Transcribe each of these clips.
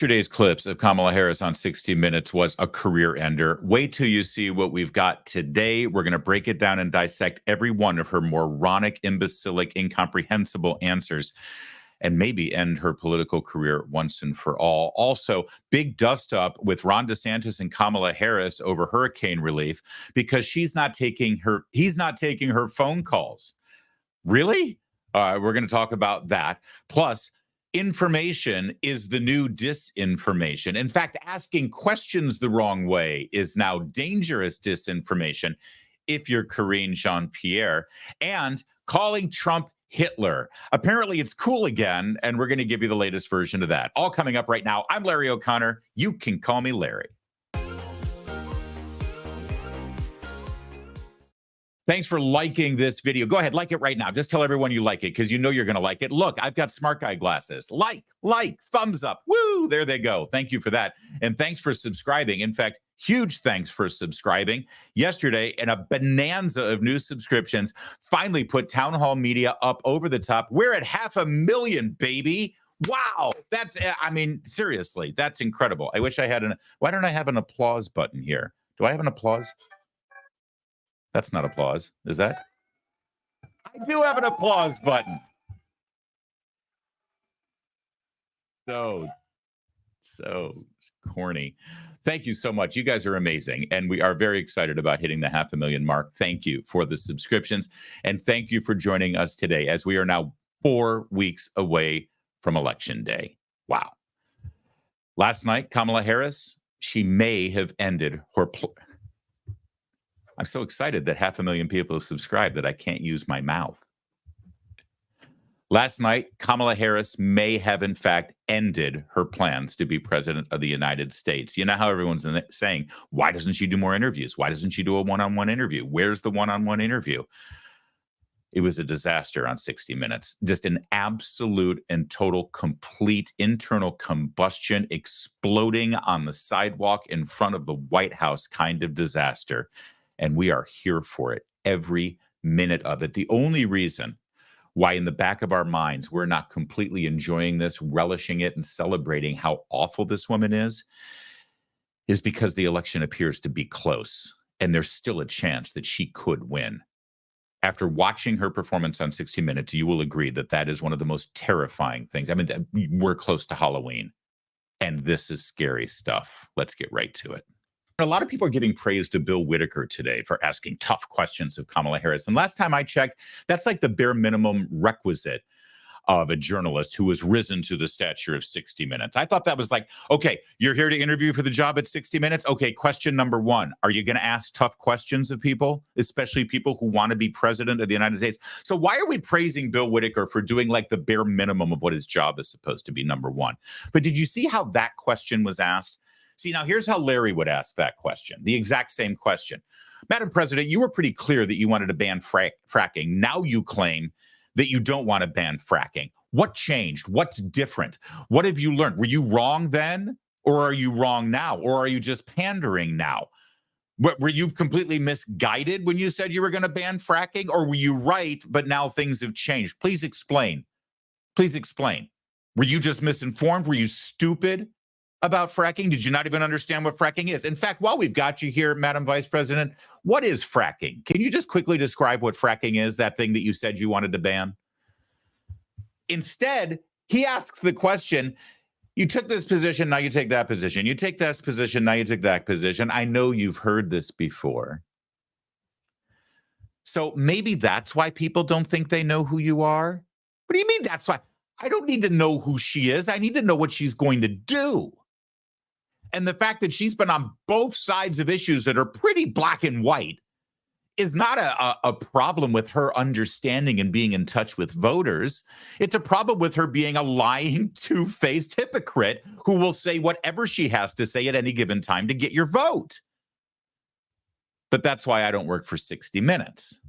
Yesterday's clips of Kamala Harris on 60 Minutes was a career ender. Wait till you see what we've got today. We're going to break it down and dissect every one of her moronic, imbecilic, incomprehensible answers and maybe end her political career once and for all. Also, big dust up with Ron DeSantis and Kamala Harris over hurricane relief because he's not taking her phone calls. Really? We're going to talk about that. Plus, information is the new disinformation. In fact, asking questions the wrong way is now dangerous disinformation if you're Karine Jean-Pierre. And calling Trump Hitler. Apparently, it's cool again, and we're going to give you the latest version of that. All coming up right now. I'm Larry O'Connor. You can call me Larry. Thanks for liking this video. Go ahead, like it right now. Just tell everyone you like it because you know you're going to like it. Look, I've got smart guy glasses. Like, thumbs up. Woo, there they go. Thank you for that. And thanks for subscribing. In fact, huge thanks for subscribing. Yesterday, in a bonanza of new subscriptions, finally put Town Hall Media up over the top. We're at 500,000, baby. Wow. Seriously, that's incredible. I wish I had why don't I have an applause button here? Do I have an applause? That's not applause. Is that? I do have an applause button. So corny. Thank you so much. You guys are amazing. And we are very excited about hitting the 500,000 mark. Thank you for the subscriptions. And thank you for joining us today as we are now 4 weeks away from Election Day. Wow. Last night, Kamala Harris, she may have ended her... I'm so excited that 500,000 people have subscribed that I can't use my mouth. Last night, Kamala Harris may have, in fact, ended her plans to be president of the United States. You know how everyone's saying, why doesn't she do more interviews? Why doesn't she do a one-on-one interview? Where's the one-on-one interview? It was a disaster on 60 Minutes. Just an absolute and total complete internal combustion exploding on the sidewalk in front of the White House kind of disaster. And we are here for it, every minute of it. The only reason why in the back of our minds we're not completely enjoying this, relishing it, and celebrating how awful this woman is because the election appears to be close, and there's still a chance that she could win. After watching her performance on 60 Minutes, you will agree that that is one of the most terrifying things. I mean, we're close to Halloween, and this is scary stuff. Let's get right to it. A lot of people are giving praise to Bill Whitaker today for asking tough questions of Kamala Harris. And last time I checked, that's like the bare minimum requisite of a journalist who has risen to the stature of 60 Minutes. I thought that was like, okay, you're here to interview for the job at 60 Minutes. Okay, question number one, are you going to ask tough questions of people, especially people who want to be president of the United States? So why are we praising Bill Whitaker for doing like the bare minimum of what his job is supposed to be, number one? But did you see how that question was asked? See, now here's how Larry would ask that question, the exact same question. Madam President, you were pretty clear that you wanted to ban fracking. Now you claim that you don't want to ban fracking. What changed? What's different? What have you learned? Were you wrong then? Or are you wrong now? Or are you just pandering now? Were you completely misguided when you said you were going to ban fracking? Or were you right, but now things have changed? Please explain. Please explain. Were you just misinformed? Were you stupid about fracking? Did you not even understand what fracking is? In fact, while we've got you here, Madam Vice President, what is fracking? Can you just quickly describe what fracking is, that thing that you said you wanted to ban? Instead, he asks the question, you took this position, now you take that position. You take this position, now you take that position. I know you've heard this before. So maybe that's why people don't think they know who you are? What do you mean that's why? I don't need to know who she is. I need to know what she's going to do. And the fact that she's been on both sides of issues that are pretty black and white is not a problem with her understanding and being in touch with voters. It's a problem with her being a lying, two-faced hypocrite who will say whatever she has to say at any given time to get your vote. But that's why I don't work for 60 Minutes.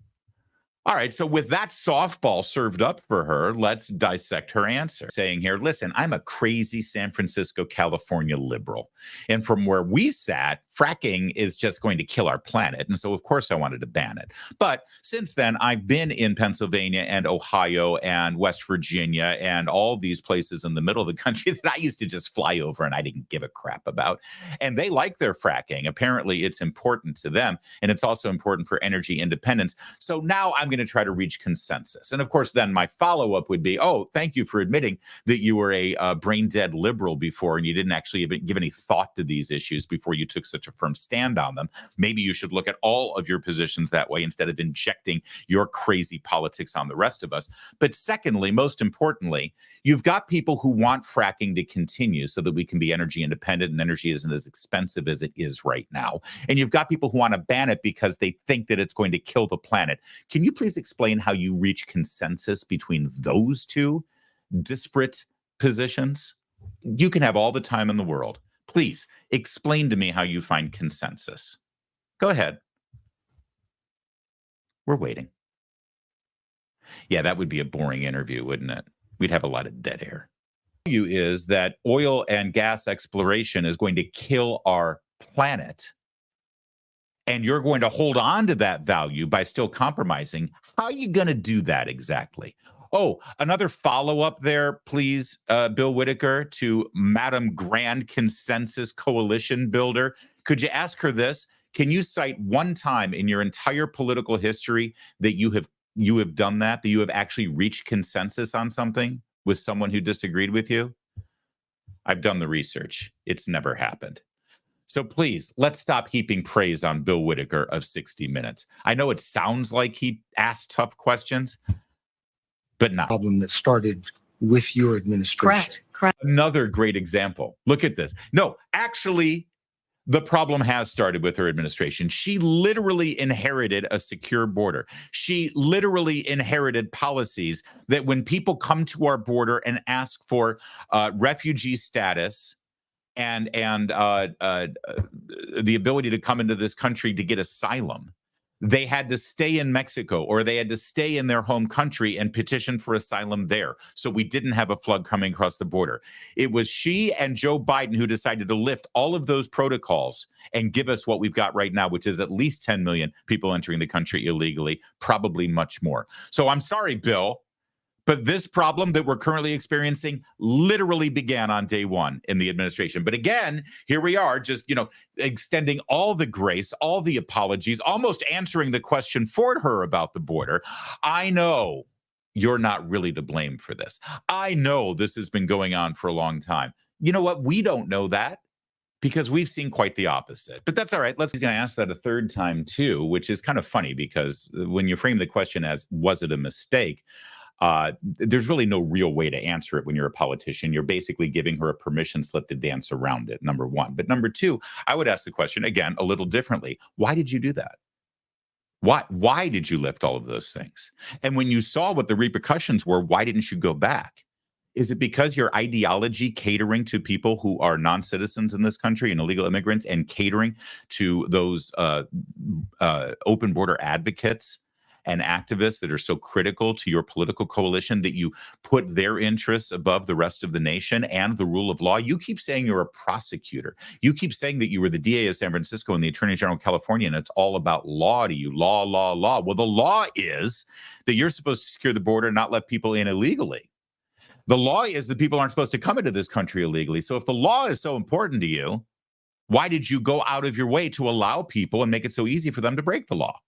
All right, so with that softball served up for her, let's dissect her answer. Saying here, listen, I'm a crazy San Francisco, California liberal. And from where we sat, fracking is just going to kill our planet. And so, of course, I wanted to ban it. But since then, I've been in Pennsylvania and Ohio and West Virginia and all these places in the middle of the country that I used to just fly over and I didn't give a crap about. And they like their fracking. Apparently, it's important to them. And it's also important for energy independence. So now I'm going to try to reach consensus. And of course, then my follow-up would be, oh, thank you for admitting that you were a brain-dead liberal before and you didn't actually even give any thought to these issues before you took such a firm stand on them. Maybe you should look at all of your positions that way instead of injecting your crazy politics on the rest of us. But secondly, most importantly, you've got people who want fracking to continue so that we can be energy independent and energy isn't as expensive as it is right now. And you've got people who want to ban it because they think that it's going to kill the planet. Can you please explain how you reach consensus between those two disparate positions? You can have all the time in the world. Please explain to me how you find consensus. Go ahead. We're waiting. Yeah, that would be a boring interview, wouldn't it? We'd have a lot of dead air. Is that oil and gas exploration is going to kill our planet. And you're going to hold on to that value by still compromising. How are you going to do that exactly? Oh, another follow-up there, please, Bill Whitaker, to Madam Grand Consensus Coalition Builder. Could you ask her this? Can you cite one time in your entire political history that you have done that you have actually reached consensus on something with someone who disagreed with you? I've done the research. It's never happened. So please, let's stop heaping praise on Bill Whitaker of 60 Minutes. I know it sounds like he asked tough questions, but not. Problem that started with your administration. Correct. Another great example. Look at this. No, actually, the problem has started with her administration. She literally inherited a secure border. She literally inherited policies that when people come to our border and ask for refugee status, and the ability to come into this country to get asylum, they had to stay in Mexico or they had to stay in their home country and petition for asylum there. So we didn't have a flood coming across the border. It was she and Joe Biden who decided to lift all of those protocols and give us what we've got right now, which is at least 10 million people entering the country illegally, probably much more. So I'm sorry, Bill, but this problem that we're currently experiencing literally began on day one in the administration. But again, here we are just, extending all the grace, all the apologies, almost answering the question for her about the border. I know you're not really to blame for this. I know this has been going on for a long time. You know what? We don't know that because we've seen quite the opposite. But that's all right. He's going to ask that a third time too, which is kind of funny because when you frame the question as, was it a mistake? There's really no real way to answer it when you're a politician. You're basically giving her a permission slip to dance around it, number one. But number two, I would ask the question, again, a little differently. Why did you do that? Why did you lift all of those things? And when you saw what the repercussions were, why didn't you go back? Is it because your ideology catering to people who are non-citizens in this country and illegal immigrants and catering to those open border advocates and activists that are so critical to your political coalition that you put their interests above the rest of the nation and the rule of law? You keep saying you're a prosecutor. You keep saying that you were the DA of San Francisco and the Attorney General of California, and it's all about law to you. Law, law, law. Well, the law is that you're supposed to secure the border and not let people in illegally. The law is that people aren't supposed to come into this country illegally. So if the law is so important to you, why did you go out of your way to allow people and make it so easy for them to break the law?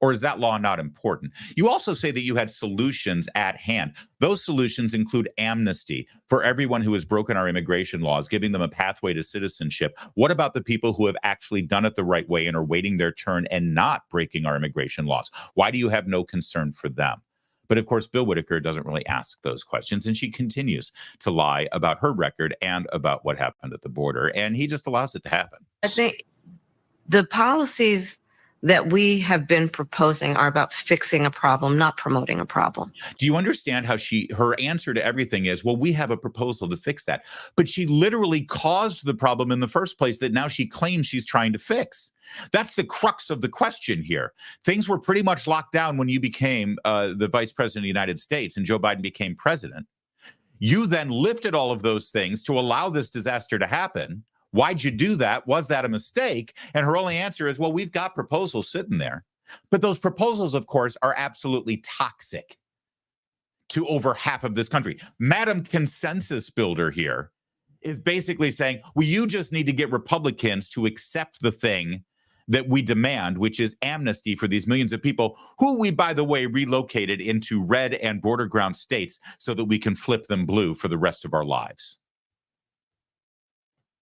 Or is that law not important? You also say that you had solutions at hand. Those solutions include amnesty for everyone who has broken our immigration laws, giving them a pathway to citizenship. What about the people who have actually done it the right way and are waiting their turn and not breaking our immigration laws? Why do you have no concern for them? But of course, Bill Whitaker doesn't really ask those questions, and she continues to lie about her record and about what happened at the border, and he just allows it to happen. I think the policies that we have been proposing are about fixing a problem, not promoting a problem. Do you understand how her answer to everything is, well, we have a proposal to fix that. But she literally caused the problem in the first place that now she claims she's trying to fix. That's the crux of the question here. Things were pretty much locked down when you became the vice president of the United States and Joe Biden became president. You then lifted all of those things to allow this disaster to happen. Why'd you do that? Was that a mistake? And her only answer is, well, we've got proposals sitting there. But those proposals, of course, are absolutely toxic to over half of this country. Madam Consensus Builder here is basically saying, well, you just need to get Republicans to accept the thing that we demand, which is amnesty for these millions of people who we, by the way, relocated into red and border ground states so that we can flip them blue for the rest of our lives.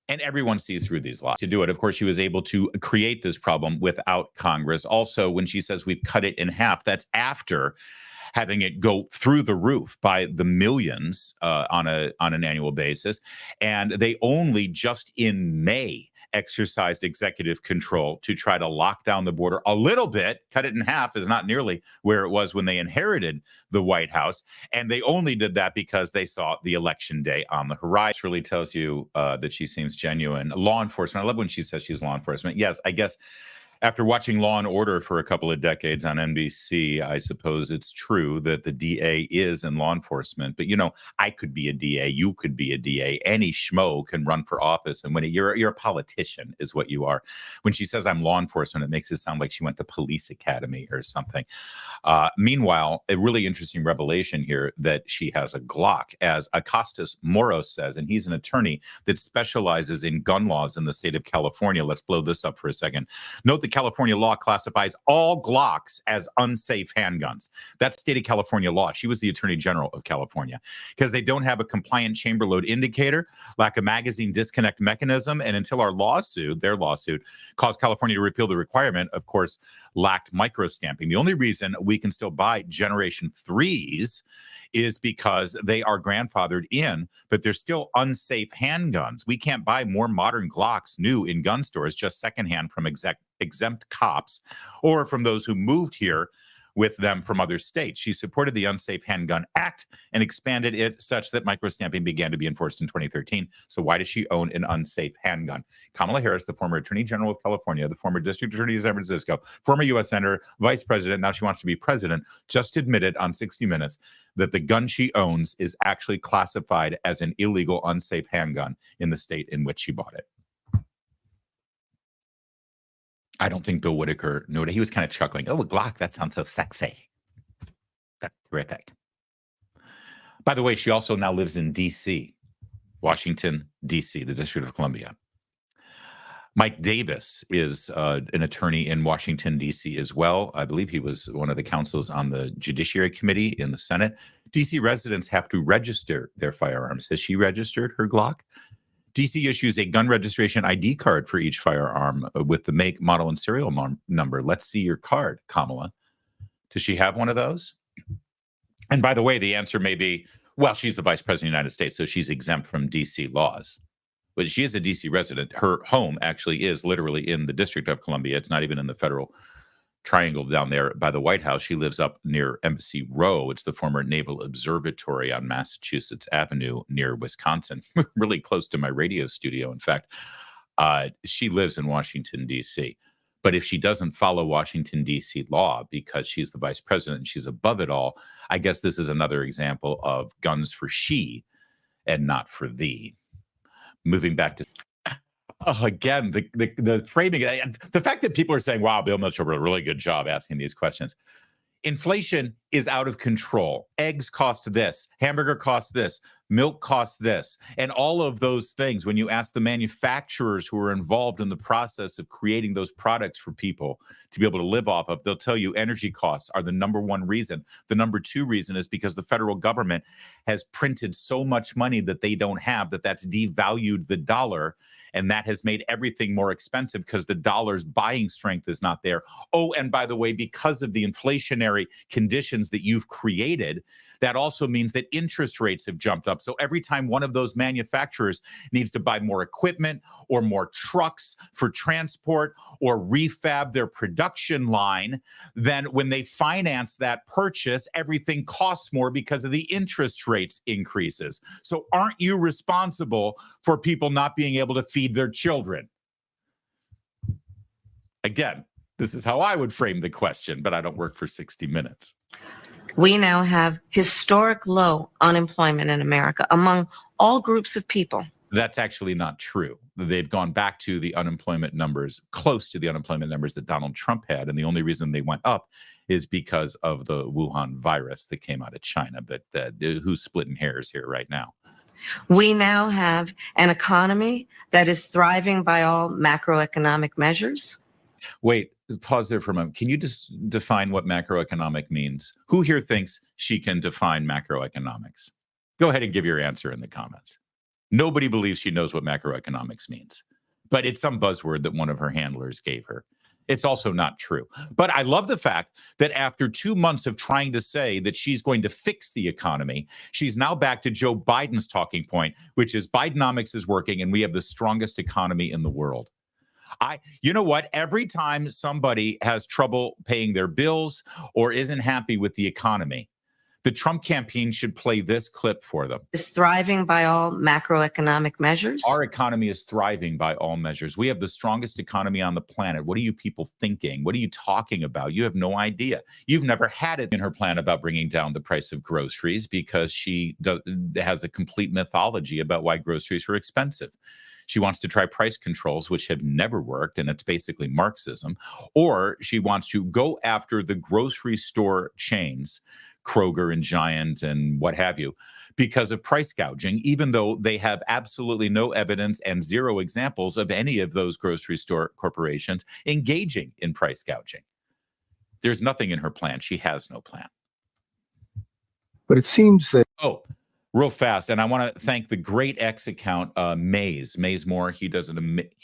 And everyone sees through these laws to do it. Of course, she was able to create this problem without Congress. Also, when she says we've cut it in half, that's after having it go through the roof by the millions on an annual basis. And they only just in May exercised executive control to try to lock down the border a little bit. Cut it in half is not nearly where it was when they inherited the White House. And they only did that because they saw the election day on the horizon. This really tells you that she seems genuine. Law enforcement. I love when she says she's law enforcement. Yes, I guess after watching Law and Order for a couple of decades on NBC, I suppose it's true that the DA is in law enforcement. But, you know, I could be a DA. You could be a DA. Any schmo can run for office. And when you're a politician is what you are. When she says I'm law enforcement, it makes it sound like she went to police academy or something. Meanwhile, a really interesting revelation here that she has a Glock, as Acostas Moros says, and he's an attorney that specializes in gun laws in the state of California. Let's blow this up for a second. Note that California law classifies all Glocks as unsafe handguns. That's state of California law. She was the Attorney General of California because they don't have a compliant chamber load indicator, lack a magazine disconnect mechanism, and until their lawsuit, caused California to repeal the requirement, of course, lacked microstamping. The only reason we can still buy Generation 3s is because they are grandfathered in, but they're still unsafe handguns. We can't buy more modern Glocks new in gun stores, just secondhand from exempt cops or from those who moved here with them from other states. She supported the Unsafe Handgun Act and expanded it such that microstamping began to be enforced in 2013. So why does she own an unsafe handgun? Kamala Harris, the former Attorney General of California, the former District Attorney of San Francisco, former U.S. Senator, Vice President, now she wants to be President, just admitted on 60 Minutes that the gun she owns is actually classified as an illegal unsafe handgun in the state in which she bought it. I don't think Bill Whitaker knew it. He was kind of chuckling. Oh, a Glock, that sounds so sexy. That's terrific. By the way, she also now lives in D.C., Washington, D.C., the District of Columbia. Mike Davis is an attorney in Washington, D.C. as well. I believe he was one of the counsels on the Judiciary Committee in the Senate. D.C. residents have to register their firearms. Has she registered her Glock? D.C. issues a gun registration ID card for each firearm with the make, model, and serial number. Let's see your card, Kamala. Does she have one of those? And by the way, the answer may be, well, she's the Vice President of the United States, so she's exempt from D.C. laws. But she is a D.C. resident. Her home actually is literally in the District of Columbia. It's not even in the federal triangle down there by the White House. She lives up near Embassy Row. It's the former Naval Observatory on Massachusetts Avenue near Wisconsin, really close to my radio studio. In fact, she lives in Washington, D.C. But if she doesn't follow Washington, D.C. law because she's the vice president and she's above it all, I guess this is another example of guns for she and not for thee. Moving back to again, the framing, the fact that people are saying, wow, Bill Mitchell did a really good job asking these questions. Inflation is out of control. Eggs cost this, hamburger costs this, milk costs this, and all of those things. When you ask the manufacturers who are involved in the process of creating those products for people to be able to live off of, they'll tell you energy costs are the number one reason. The number two reason is because the federal government has printed so much money that they don't have, that's devalued the dollar. And that has made everything more expensive because the dollar's buying strength is not there. Oh, and by the way, because of the inflationary conditions that you've created, That also means that interest rates have jumped up. So every time one of those manufacturers needs to buy more equipment or more trucks for transport or refab their production line, then when they finance that purchase, everything costs more because of the interest rates increases. So aren't you responsible for people not being able to feed their children? Again, this is how I would frame the question, but I don't work for 60 Minutes. We now have historic low unemployment in America among all groups of people. That's actually not true. They've gone back to the unemployment numbers, close to the unemployment numbers that Donald Trump had. And the only reason they went up is because of the Wuhan virus that came out of China. But who's splitting hairs here right now? We now have an economy that is thriving by all macroeconomic measures. Wait, pause there for a moment. Can you just define what macroeconomic means? Who here thinks she can define macroeconomics? Go ahead and give your answer in the comments. Nobody believes she knows what macroeconomics means, but it's some buzzword that one of her handlers gave her. It's also not true. But I love the fact that after 2 months of trying to say that she's going to fix the economy, she's now back to Joe Biden's talking point, which is Bidenomics is working and we have the strongest economy in the world. You know what? Every time somebody has trouble paying their bills or isn't happy with the economy, the Trump campaign should play this clip for them. Is thriving by all macroeconomic measures. Our economy is thriving by all measures. We have the strongest economy on the planet. What are you people thinking? What are you talking about? You have no idea. You've never had it in her plan about bringing down the price of groceries because she has a complete mythology about why groceries are expensive. She wants to try price controls, which have never worked, and it's basically Marxism. Or she wants to go after the grocery store chains, Kroger and Giant and what have you, because of price gouging, even though they have absolutely no evidence and zero examples of any of those grocery store corporations engaging in price gouging. There's nothing in her plan. She has no plan. But it seems that... Oh, real fast, and I want to thank the great X account, Maze Moore. He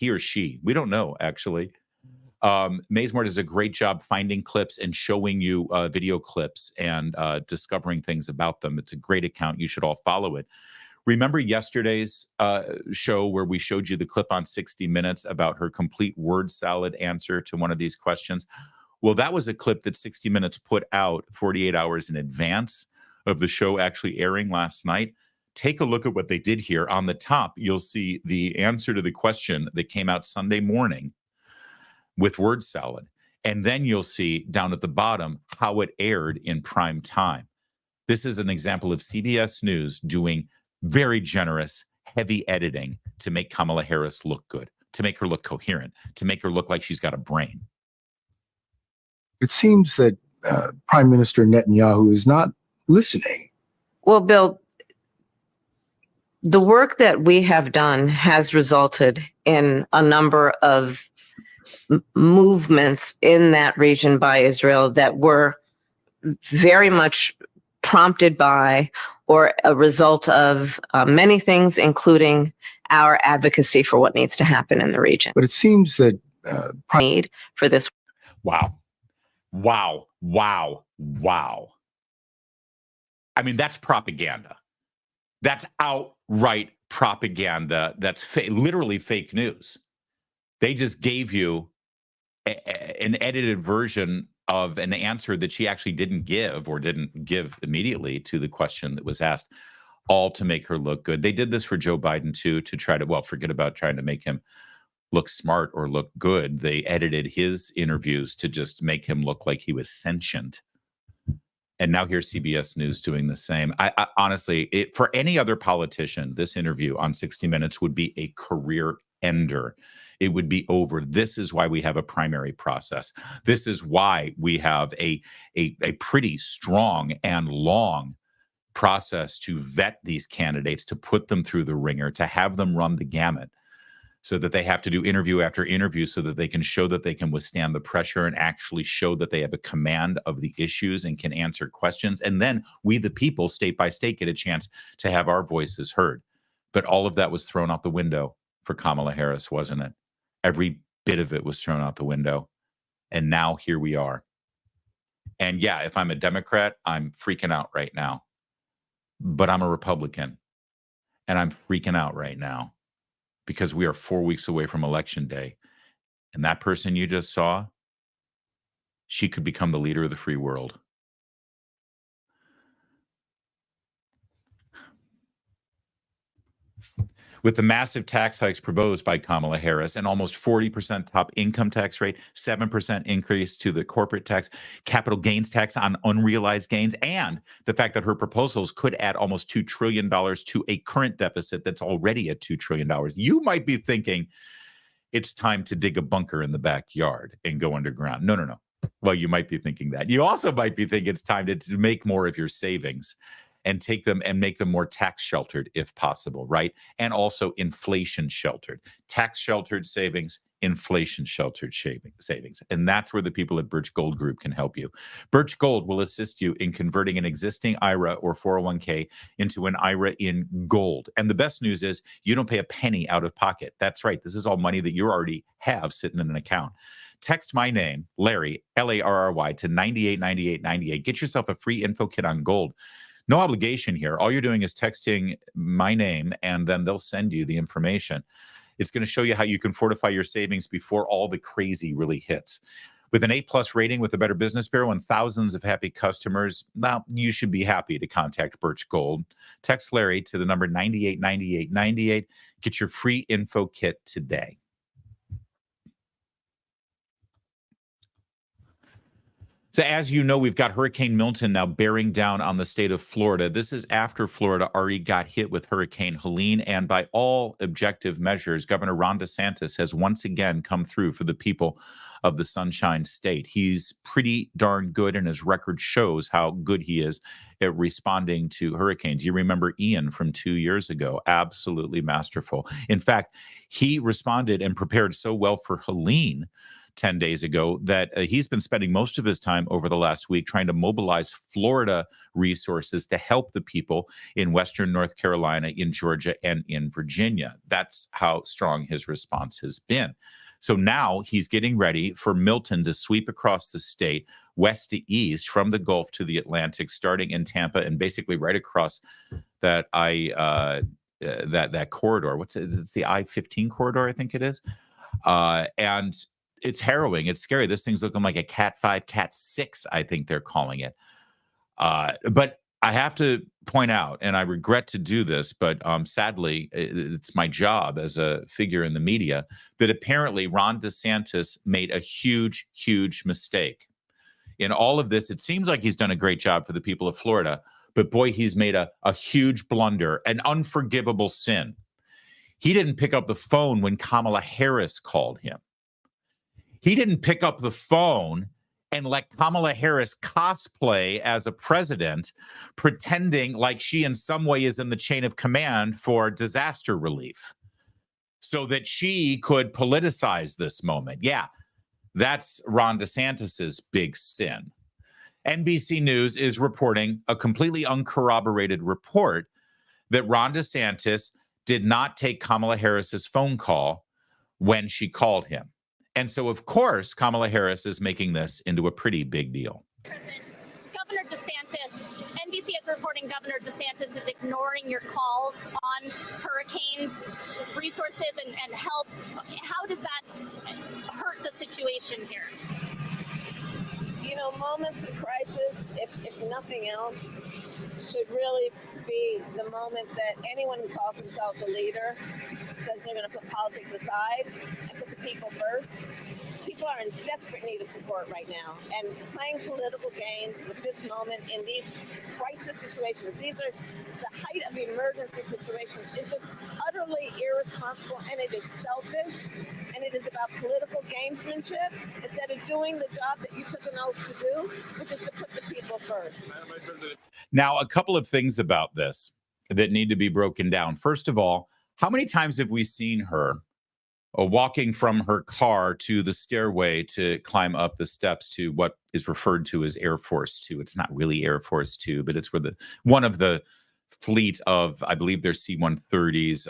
or she, we don't know actually. Maze Moore does a great job finding clips and showing you video clips and discovering things about them. It's a great account. You should all follow it. Remember yesterday's show where we showed you the clip on 60 Minutes about her complete word salad answer to one of these questions? Well, that was a clip that 60 Minutes put out 48 hours in advance of the show actually airing last night. Take a look at what they did here. On the top, you'll see the answer to the question that came out Sunday morning with word salad. And then you'll see down at the bottom how it aired in prime time. This is an example of CBS News doing very generous, heavy editing to make Kamala Harris look good, to make her look coherent, to make her look like she's got a brain. It seems that Prime Minister Netanyahu is not listening. Well, Bill, the work that we have done has resulted in a number of movements in that region by Israel that were very much prompted by or a result of many things, including our advocacy for what needs to happen in the region. But it seems that need for this. Wow. Wow. Wow. Wow. I mean, that's propaganda. That's outright propaganda. That's literally fake news. They just gave you an edited version of an answer that she actually didn't give or didn't give immediately to the question that was asked, all to make her look good. They did this for Joe Biden, too, to try to, well, forget about trying to make him look smart or look good. They edited his interviews to just make him look like he was sentient. And now here's CBS News doing the same. I honestly, for any other politician, this interview on 60 Minutes would be a career ender. It would be over. This is why we have a primary process. This is why we have a pretty strong and long process to vet these candidates, to put them through the ringer, to have them run the gamut, so that they have to do interview after interview so that they can show that they can withstand the pressure and actually show that they have a command of the issues and can answer questions. And then we, the people, state by state, get a chance to have our voices heard. But all of that was thrown out the window for Kamala Harris, wasn't it? Every bit of it was thrown out the window. And now here we are. And yeah, if I'm a Democrat, I'm freaking out right now. but I'm a Republican, and I'm freaking out right now because we are 4 weeks away from Election Day. And that person you just saw, she could become the leader of the free world. With the massive tax hikes proposed by Kamala Harris, and almost 40% top income tax rate, 7% increase to the corporate tax, capital gains tax on unrealized gains, and the fact that her proposals could add almost $2 trillion to a current deficit that's already at $2 trillion. You might be thinking it's time to dig a bunker in the backyard and go underground. No, no, no. Well, you might be thinking that. You also might be thinking it's time to make more of your savings and take them and make them more tax sheltered if possible, right? And also inflation sheltered. Tax sheltered savings, inflation sheltered savings. And that's where the people at Birch Gold Group can help you. Birch Gold will assist you in converting an existing IRA or 401k into an IRA in gold. And the best news is you don't pay a penny out of pocket. That's right. This is all money that you already have sitting in an account. Text my name, Larry, Larry, to 989898. Get yourself a free info kit on gold. No obligation here. All you're doing is texting my name, and then they'll send you the information. It's going to show you how you can fortify your savings before all the crazy really hits. With an A+ rating with the Better Business Bureau and thousands of happy customers, now you should be happy to contact Birch Gold. Text Larry to the number 989898. Get your free info kit today. So as you know, we've got Hurricane Milton now bearing down on the state of Florida. This is after Florida already got hit with Hurricane Helene. And by all objective measures, Governor Ron DeSantis has once again come through for the people of the Sunshine State. He's pretty darn good, and his record shows how good he is at responding to hurricanes. You remember Ian from 2 years ago, absolutely masterful. In fact, he responded and prepared so well for Helene 10 days ago that he's been spending most of his time over the last week trying to mobilize Florida resources to help the people in Western North Carolina, in Georgia, and in Virginia. That's how strong his response has been. So now he's getting ready for Milton to sweep across the state, west to east, from the Gulf to the Atlantic, starting in Tampa and basically right across that that corridor. What's it? It's the I-15 corridor, I think it is. And it's harrowing. It's scary. This thing's looking like a Cat 5, Cat 6, I think they're calling it. But I have to point out, and I regret to do this, but sadly, it's my job as a figure in the media, that apparently Ron DeSantis made a huge, huge mistake. In all of this, it seems like he's done a great job for the people of Florida, but boy, he's made a huge blunder, an unforgivable sin. He didn't pick up the phone when Kamala Harris called him. He didn't pick up the phone and let Kamala Harris cosplay as a president, pretending like she in some way is in the chain of command for disaster relief so that she could politicize this moment. Yeah, that's Ron DeSantis's big sin. NBC News is reporting a completely uncorroborated report that Ron DeSantis did not take Kamala Harris's phone call when she called him. And so, of course, Kamala Harris is making this into a pretty big deal. Governor DeSantis, NBC is reporting Governor DeSantis is ignoring your calls on hurricanes, resources, and help. How does that hurt the situation here? You know, moments of crisis, if nothing else, should really be the moment that anyone who calls themselves a leader says they're going to put politics aside and put the people first. People are in desperate need of support right now, and playing political games with this moment in these crisis situations, these are the height of emergency situations, is just utterly irresponsible, and it is selfish, and it is about political gamesmanship instead of doing the job that you took an oath to do, which is to put the people first. Now, a couple of things about this that need to be broken down. First of all, how many times have we seen her walking from her car to the stairway to climb up the steps to what is referred to as Air Force 2? It's not really Air Force 2, but it's where one of the fleet of, I believe they're C-130s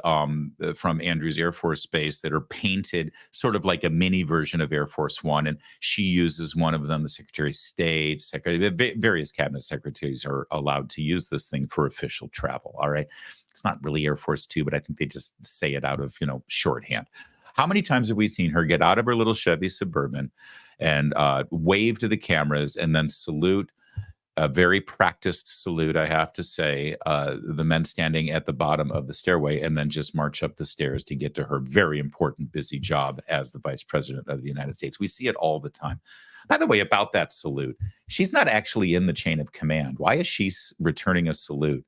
from Andrews Air Force Base that are painted sort of like a mini version of Air Force One. And she uses one of them. The Secretary of State, various cabinet secretaries are allowed to use this thing for official travel. All right. It's not really Air Force Two, but I think they just say it out of, shorthand. How many times have we seen her get out of her little Chevy Suburban and wave to the cameras and then salute? A very practiced salute, I have to say, the men standing at the bottom of the stairway, and then just march up the stairs to get to her very important, busy job as the Vice President of the United States. We see it all the time. By the way, about that salute, she's not actually in the chain of command. Why is she returning a salute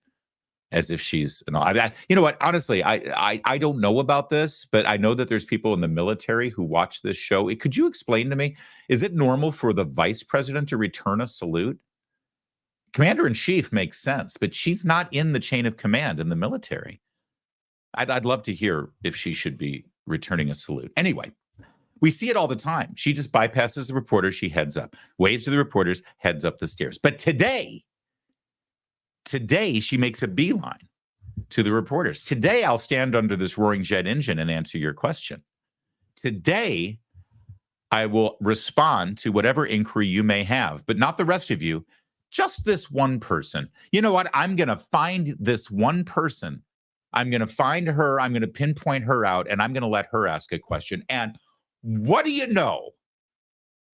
as if she's, you know what, honestly, I don't know about this, but I know that there's people in the military who watch this show. Could you explain to me, is it normal for the Vice President to return a salute? Commander-in-Chief makes sense, but she's not in the chain of command in the military. I'd love to hear if she should be returning a salute. Anyway, we see it all the time. She just bypasses the reporters. She heads up, waves to the reporters, heads up the stairs. But today she makes a beeline to the reporters. Today, I'll stand under this roaring jet engine and answer your question. Today, I will respond to whatever inquiry you may have, but not the rest of you. Just this one person. You know what? I'm going to find this one person. I'm going to find her. I'm going to pinpoint her out, and I'm going to let her ask a question. And what do you know?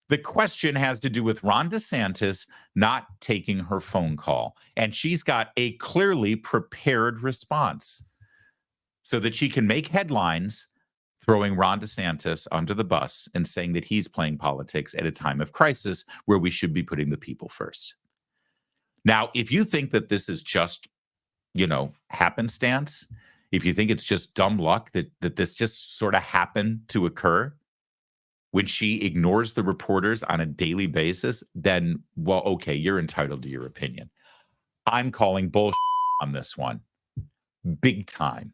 The question has to do with Ron DeSantis not taking her phone call. And she's got a clearly prepared response so that she can make headlines throwing Ron DeSantis under the bus and saying that he's playing politics at a time of crisis where we should be putting the people first. Now, if you think that this is just, happenstance, if you think it's just dumb luck that this just sort of happened to occur when she ignores the reporters on a daily basis, then, well, okay, you're entitled to your opinion. I'm calling bullshit on this one. Big time.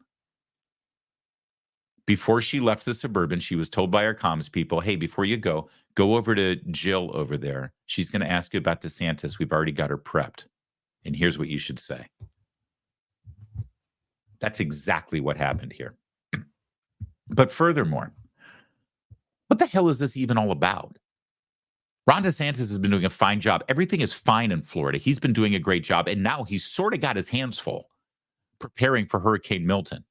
Before she left the Suburban, she was told by our comms people, hey, before you go over to Jill over there. She's going to ask you about DeSantis. We've already got her prepped. And here's what you should say. That's exactly what happened here. But furthermore, what the hell is this even all about? Ron DeSantis has been doing a fine job. Everything is fine in Florida. He's been doing a great job. And now he's sort of got his hands full preparing for Hurricane Milton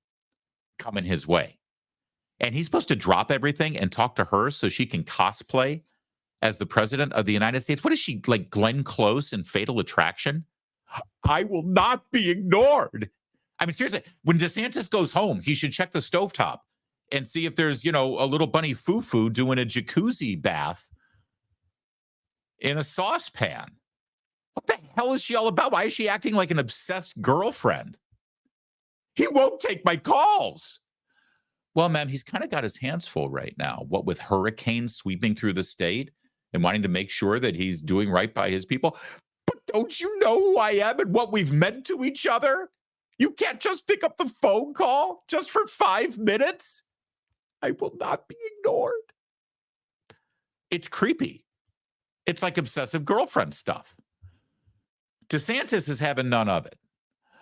coming his way. And he's supposed to drop everything and talk to her so she can cosplay as the president of the United States. What is she, like Glenn Close in Fatal Attraction? I will not be ignored. I mean, seriously, when DeSantis goes home, he should check the stovetop and see if there's, a little bunny foo-foo doing a jacuzzi bath in a saucepan. What the hell is she all about? Why is she acting like an obsessed girlfriend? He won't take my calls. Well, ma'am, he's kind of got his hands full right now. What with hurricanes sweeping through the state and wanting to make sure that he's doing right by his people. But don't you know who I am and what we've meant to each other? You can't just pick up the phone call just for 5 minutes. I will not be ignored. It's creepy. It's like obsessive girlfriend stuff. DeSantis is having none of it.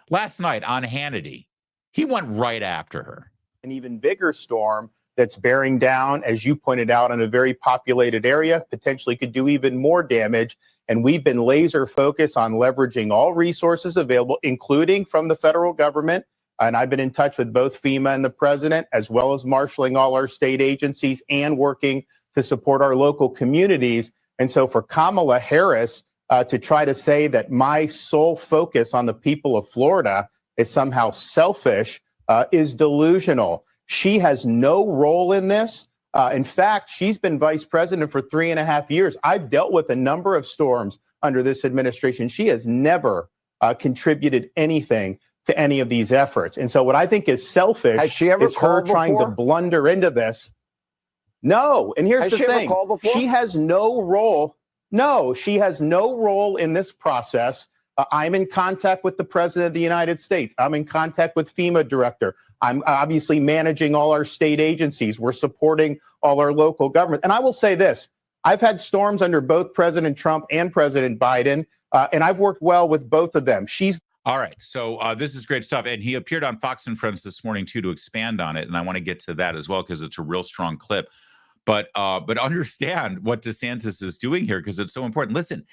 Last night on Hannity, he went right after her. An even bigger storm that's bearing down, as you pointed out, on a very populated area, potentially could do even more damage. And we've been laser focused on leveraging all resources available, including from the federal government. And I've been in touch with both FEMA and the president, as well as marshaling all our state agencies and working to support our local communities. And so for Kamala Harris to try to say that my sole focus on the people of Florida is somehow selfish is delusional. She has no role in this. In fact, she's been vice president for 3.5 years. I've dealt with a number of storms under this administration. She has never contributed anything to any of these efforts. And so what I think is selfish is her trying to blunder into this. No. And here's the thing. She has no role. No, she has no role in this process. I'm in contact with the president of the United States. I'm in contact with FEMA director. I'm obviously managing all our state agencies. We're supporting all our local government. And I will say this, I've had storms under both President Trump and President Biden, and I've worked well with both of them. All right. So this is great stuff. And he appeared on Fox and Friends this morning, too, to expand on it. And I want to get to that as well, because it's a real strong clip. But understand what DeSantis is doing here, because it's so important. Listen,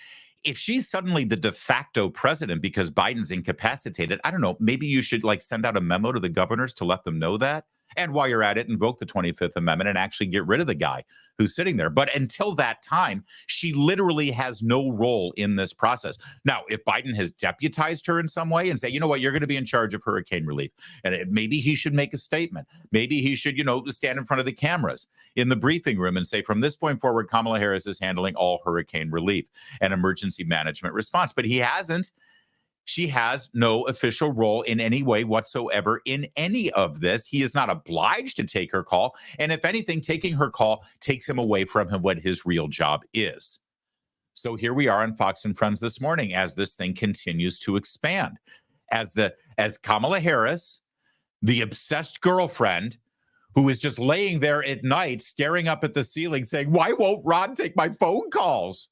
if she's suddenly the de facto president because Biden's incapacitated, I don't know, maybe you should like send out a memo to the governors to let them know that. And while you're at it, invoke the 25th Amendment and actually get rid of the guy who's sitting there. But until that time, she literally has no role in this process. Now, if Biden has deputized her in some way and say, you know what, you're going to be in charge of hurricane relief, and maybe he should make a statement. Maybe he should, stand in front of the cameras in the briefing room and say, from this point forward, Kamala Harris is handling all hurricane relief and emergency management response. But he hasn't. She has no official role in any way whatsoever in any of this. He is not obliged to take her call. And if anything, taking her call takes him away from him what his real job is. So here we are on Fox and Friends this morning as this thing continues to expand. As Kamala Harris, the obsessed girlfriend, who is just laying there at night, staring up at the ceiling, saying, why won't Ron take my phone calls?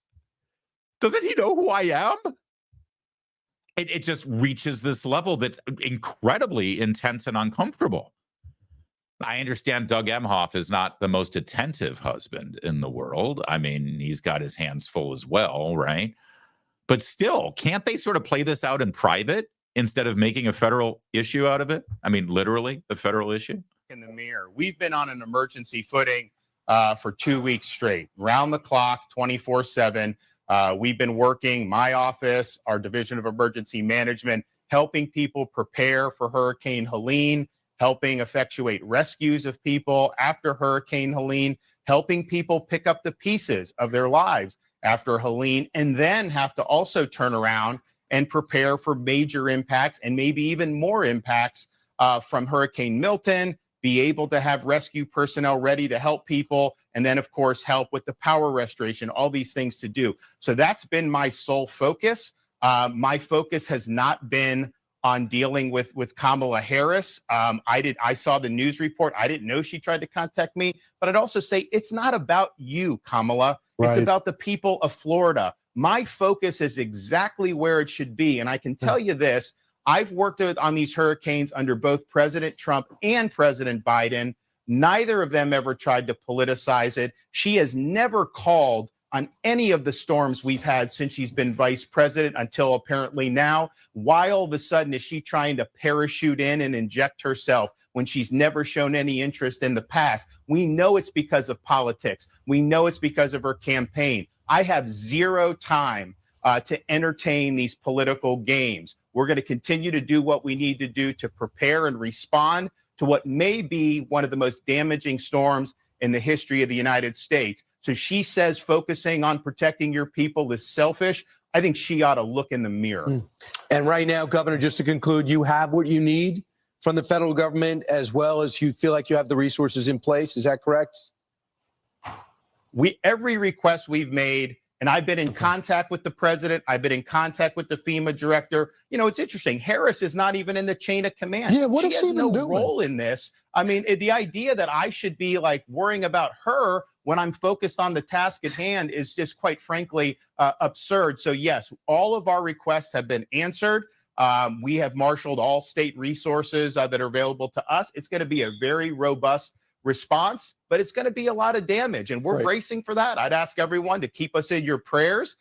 Doesn't he know who I am? It just reaches this level that's incredibly intense and uncomfortable. I understand Doug Emhoff is not the most attentive husband in the world. I mean, he's got his hands full as well, right? But still, can't they sort of play this out in private instead of making a federal issue out of it? I mean, literally a federal issue. In the mirror, we've been on an emergency footing for 2 weeks straight, round the clock, 24/7. We've been working, my office, our Division of Emergency Management, helping people prepare for Hurricane Helene, helping effectuate rescues of people after Hurricane Helene, helping people pick up the pieces of their lives after Helene, and then have to also turn around and prepare for major impacts and maybe even more impacts from Hurricane Milton, be able to have rescue personnel ready to help people, and then, of course, help with the power restoration, all these things to do. So that's been my sole focus. My focus has not been on dealing with Kamala Harris. I saw the news report. I didn't know she tried to contact me, but I'd also say it's not about you, Kamala. Right. It's about the people of Florida. My focus is exactly where it should be. And I can tell you this, I've worked on these hurricanes under both President Trump and President Biden. Neither of them ever tried to politicize it. She has never called on any of the storms we've had since she's been vice president until apparently now. Why all of a sudden is she trying to parachute in and inject herself when she's never shown any interest in the past? We know it's because of politics. We know it's because of her campaign. I have zero time to entertain these political games. We're going to continue to do what we need to do to prepare and respond to what may be one of the most damaging storms in the history of the United States. So she says focusing on protecting your people is selfish. I think she ought to look in the mirror. And right now, Governor, just to conclude, you have what you need from the federal government, as well as you feel like you have the resources in place. Is that correct? Every request we've made, and I've been in contact with the president. I've been in contact with the FEMA director. You know, it's interesting. Harris is not even in the chain of command. Yeah, what she is has she even no doing? role in this. I mean, the idea that I should be like worrying about her when I'm focused on the task at hand is just, quite frankly, absurd. So yes, all of our requests have been answered. We have marshaled all state resources that are available to us. It's going to be a very robust response, but it's going to be a lot of damage, and we're bracing for that. I'd ask everyone to keep us in your prayers.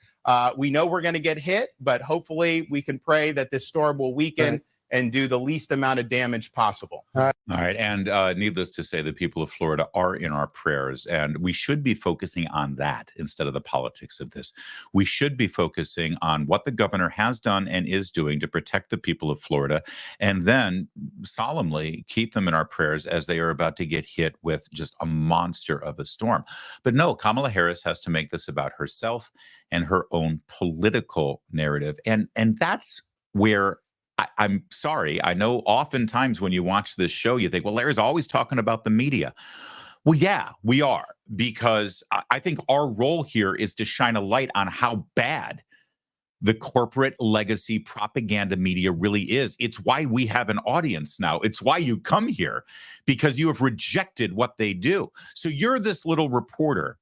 We know we're going to get hit, but hopefully we can pray that this storm will weaken and do the least amount of damage possible. All right. And needless to say, the people of Florida are in our prayers, and we should be focusing on that instead of the politics of this. We should be focusing on what the governor has done and is doing to protect the people of Florida, and then solemnly keep them in our prayers as they are about to get hit with just a monster of a storm. But no, Kamala Harris has to make this about herself and her own political narrative. And that's where I'm sorry. I know oftentimes when you watch this show, you think, well, Larry's always talking about the media. Well, yeah, we are, because I think our role here is to shine a light on how bad the corporate legacy propaganda media really is. It's why we have an audience now. It's why you come here, because you have rejected what they do. So you're this little reporter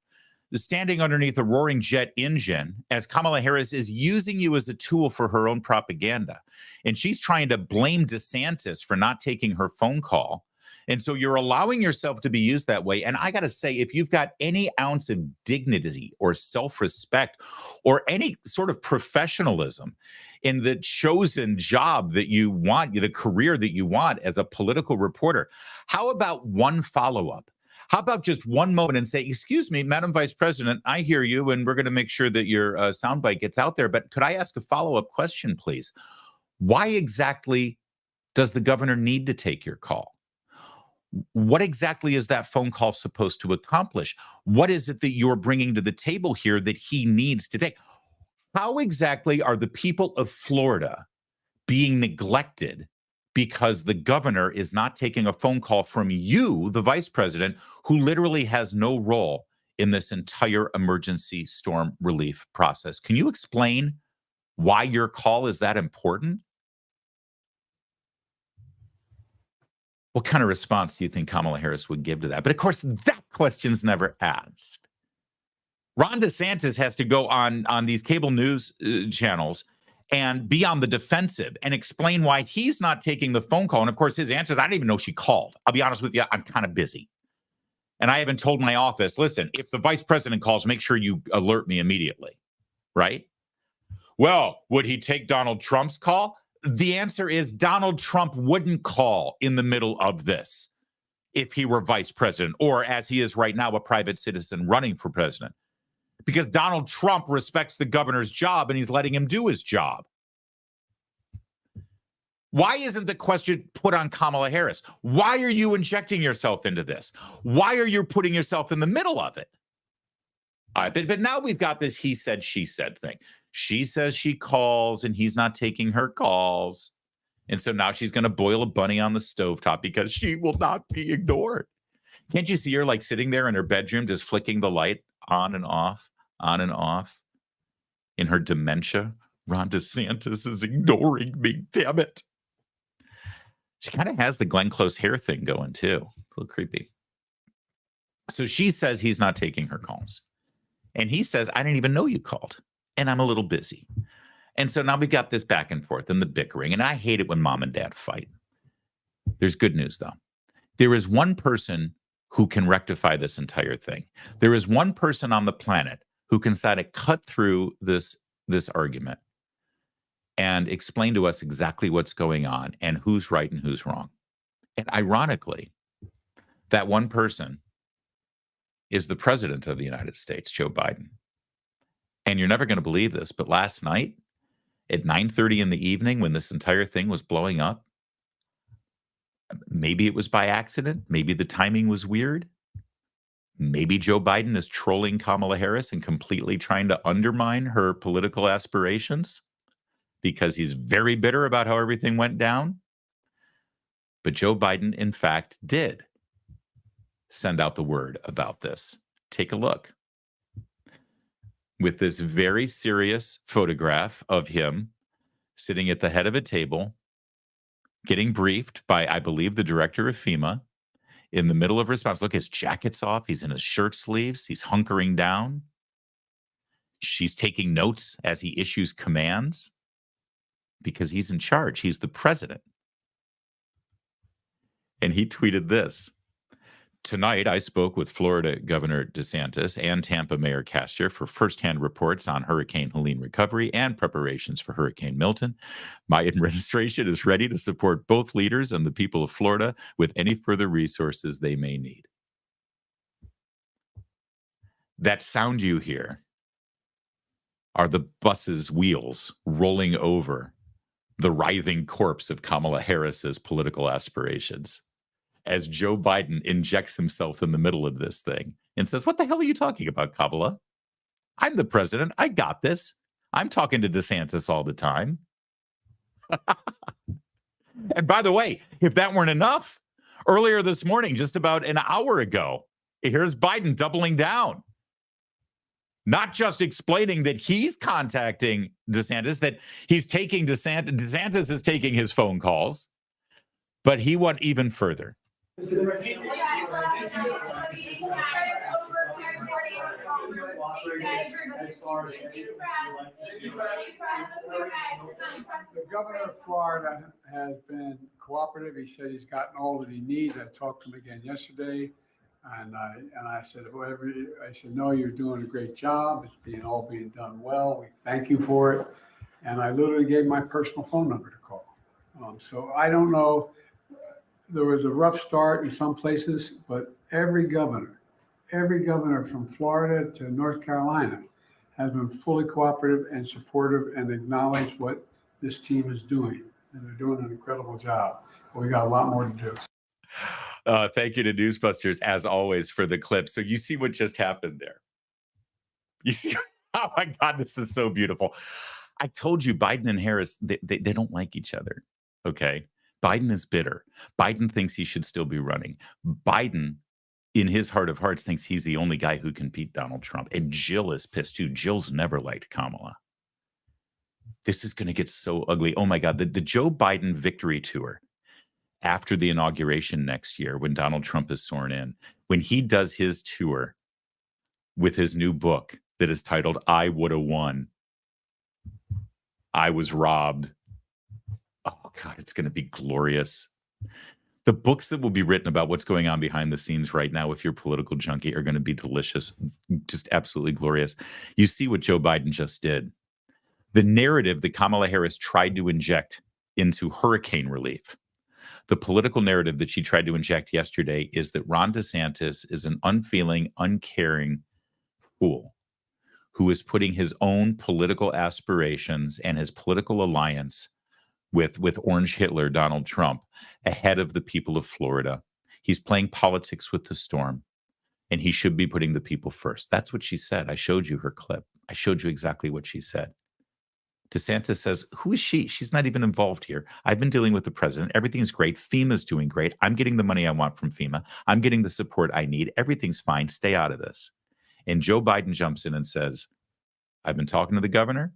standing underneath a roaring jet engine as Kamala Harris is using you as a tool for her own propaganda. And she's trying to blame DeSantis for not taking her phone call. And so you're allowing yourself to be used that way. And I got to say, if you've got any ounce of dignity or self-respect or any sort of professionalism in the chosen job that you want, the career that you want as a political reporter, how about one follow-up? How about just one moment and say, excuse me, Madam Vice President, I hear you, and we're going to make sure that your soundbite gets out there. But could I ask a follow-up question, please? Why exactly does the governor need to take your call? What exactly is that phone call supposed to accomplish? What is it that you're bringing to the table here that he needs to take? How exactly are the people of Florida being neglected because the governor is not taking a phone call from you, the vice president, who literally has no role in this entire emergency storm relief process? Can you explain why your call is that important? What kind of response do you think Kamala Harris would give to that? But of course, that question's never asked. Ron DeSantis has to go on these cable news channels and be on the defensive and explain why he's not taking the phone call. And of course, his answer is, I didn't even know she called. I'll be honest with you, I'm kind of busy. And I haven't told my office, listen, if the vice president calls, make sure you alert me immediately, right? Well, would he take Donald Trump's call? The answer is Donald Trump wouldn't call in the middle of this if he were vice president, or as he is right now, a private citizen running for president. Because Donald Trump respects the governor's job and he's letting him do his job. Why isn't the question put on Kamala Harris? Why are you injecting yourself into this? Why are you putting yourself in the middle of it? But now we've got this he said, she said thing. She says she calls and he's not taking her calls. And so now she's going to boil a bunny on the stovetop because she will not be ignored. Can't you see her like sitting there in her bedroom, just flicking the light on and off in her dementia? Ron DeSantis is ignoring me, damn it. She kind of has the Glenn Close hair thing going too. A little creepy. So she says he's not taking her calls. And he says, I didn't even know you called. And I'm a little busy. And so now we've got this back and forth and the bickering. And I hate it when mom and dad fight. There's good news, though. There is one person who can rectify this entire thing. There is one person on the planet who can try to cut through this argument and explain to us exactly what's going on and who's right and who's wrong. And ironically, that one person is the president of the United States, Joe Biden. And you're never going to believe this, but last night at 9:30 in the evening when this entire thing was blowing up, maybe it was by accident, maybe the timing was weird, maybe Joe Biden is trolling Kamala Harris and completely trying to undermine her political aspirations because he's very bitter about how everything went down. But Joe Biden, in fact, did send out the word about this. Take a look. With this very serious photograph of him sitting at the head of a table, getting briefed by, I believe, the director of FEMA in the middle of response. Look, his jacket's off. He's in his shirt sleeves. He's hunkering down. She's taking notes as he issues commands because he's in charge. He's the president. And he tweeted this. Tonight, I spoke with Florida Governor DeSantis and Tampa Mayor Castor for firsthand reports on Hurricane Helene recovery and preparations for Hurricane Milton. My administration is ready to support both leaders and the people of Florida with any further resources they may need. That sound you hear are the bus's wheels rolling over the writhing corpse of Kamala Harris's political aspirations, as Joe Biden injects himself in the middle of this thing and says, what the hell are you talking about, Kamala? I'm the president. I got this. I'm talking to DeSantis all the time. And by the way, if that weren't enough, earlier this morning, just about an hour ago, here's Biden doubling down. Not just explaining that he's contacting DeSantis, that he's taking DeSantis is taking his phone calls, but he went even further. The governor of Florida has been cooperative. He said he's gotten all that he needs. I talked to him again yesterday, and I said, no, you're doing a great job. It's all being done well. We thank you for it. And I literally gave my personal phone number to call. So I don't know. There was a rough start in some places, but every governor from Florida to North Carolina has been fully cooperative and supportive and acknowledged what this team is doing. And they're doing an incredible job. But we got a lot more to do. Thank you to Newsbusters, as always, for the clip. So you see what just happened there. You see, oh my God, this is so beautiful. I told you Biden and Harris, they don't like each other, okay? Biden is bitter. Biden thinks he should still be running. Biden, in his heart of hearts, thinks he's the only guy who can beat Donald Trump. And Jill is pissed too. Jill's never liked Kamala. This is going to get so ugly. Oh my God, the Joe Biden victory tour after the inauguration next year, when Donald Trump is sworn in, when he does his tour with his new book that is titled I Woulda Won, I Was Robbed. Oh God, it's going to be glorious. The books that will be written about what's going on behind the scenes right now, if you're a political junkie, are going to be delicious, just absolutely glorious. You see what Joe Biden just did. The narrative that Kamala Harris tried to inject into hurricane relief, the political narrative that she tried to inject yesterday, is that Ron DeSantis is an unfeeling, uncaring fool who is putting his own political aspirations and his political alliance with Orange Hitler, Donald Trump, ahead of the people of Florida. He's playing politics with the storm, and he should be putting the people first. That's what she said. I showed you her clip. I showed you exactly what she said. DeSantis says, who is she? She's not even involved here. I've been dealing with the president. Everything's great. FEMA's doing great. I'm getting the money I want from FEMA. I'm getting the support I need. Everything's fine. Stay out of this. And Joe Biden jumps in and says, I've been talking to the governor.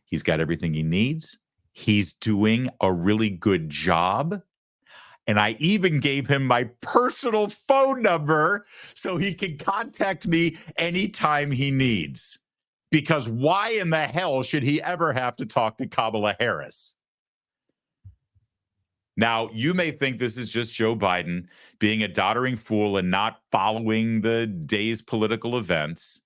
He's got everything he needs. He's doing a really good job. And I even gave him my personal phone number so he can contact me anytime he needs. Because why in the hell should he ever have to talk to Kamala Harris? Now, you may think this is just Joe Biden being a doddering fool and not following the day's political events.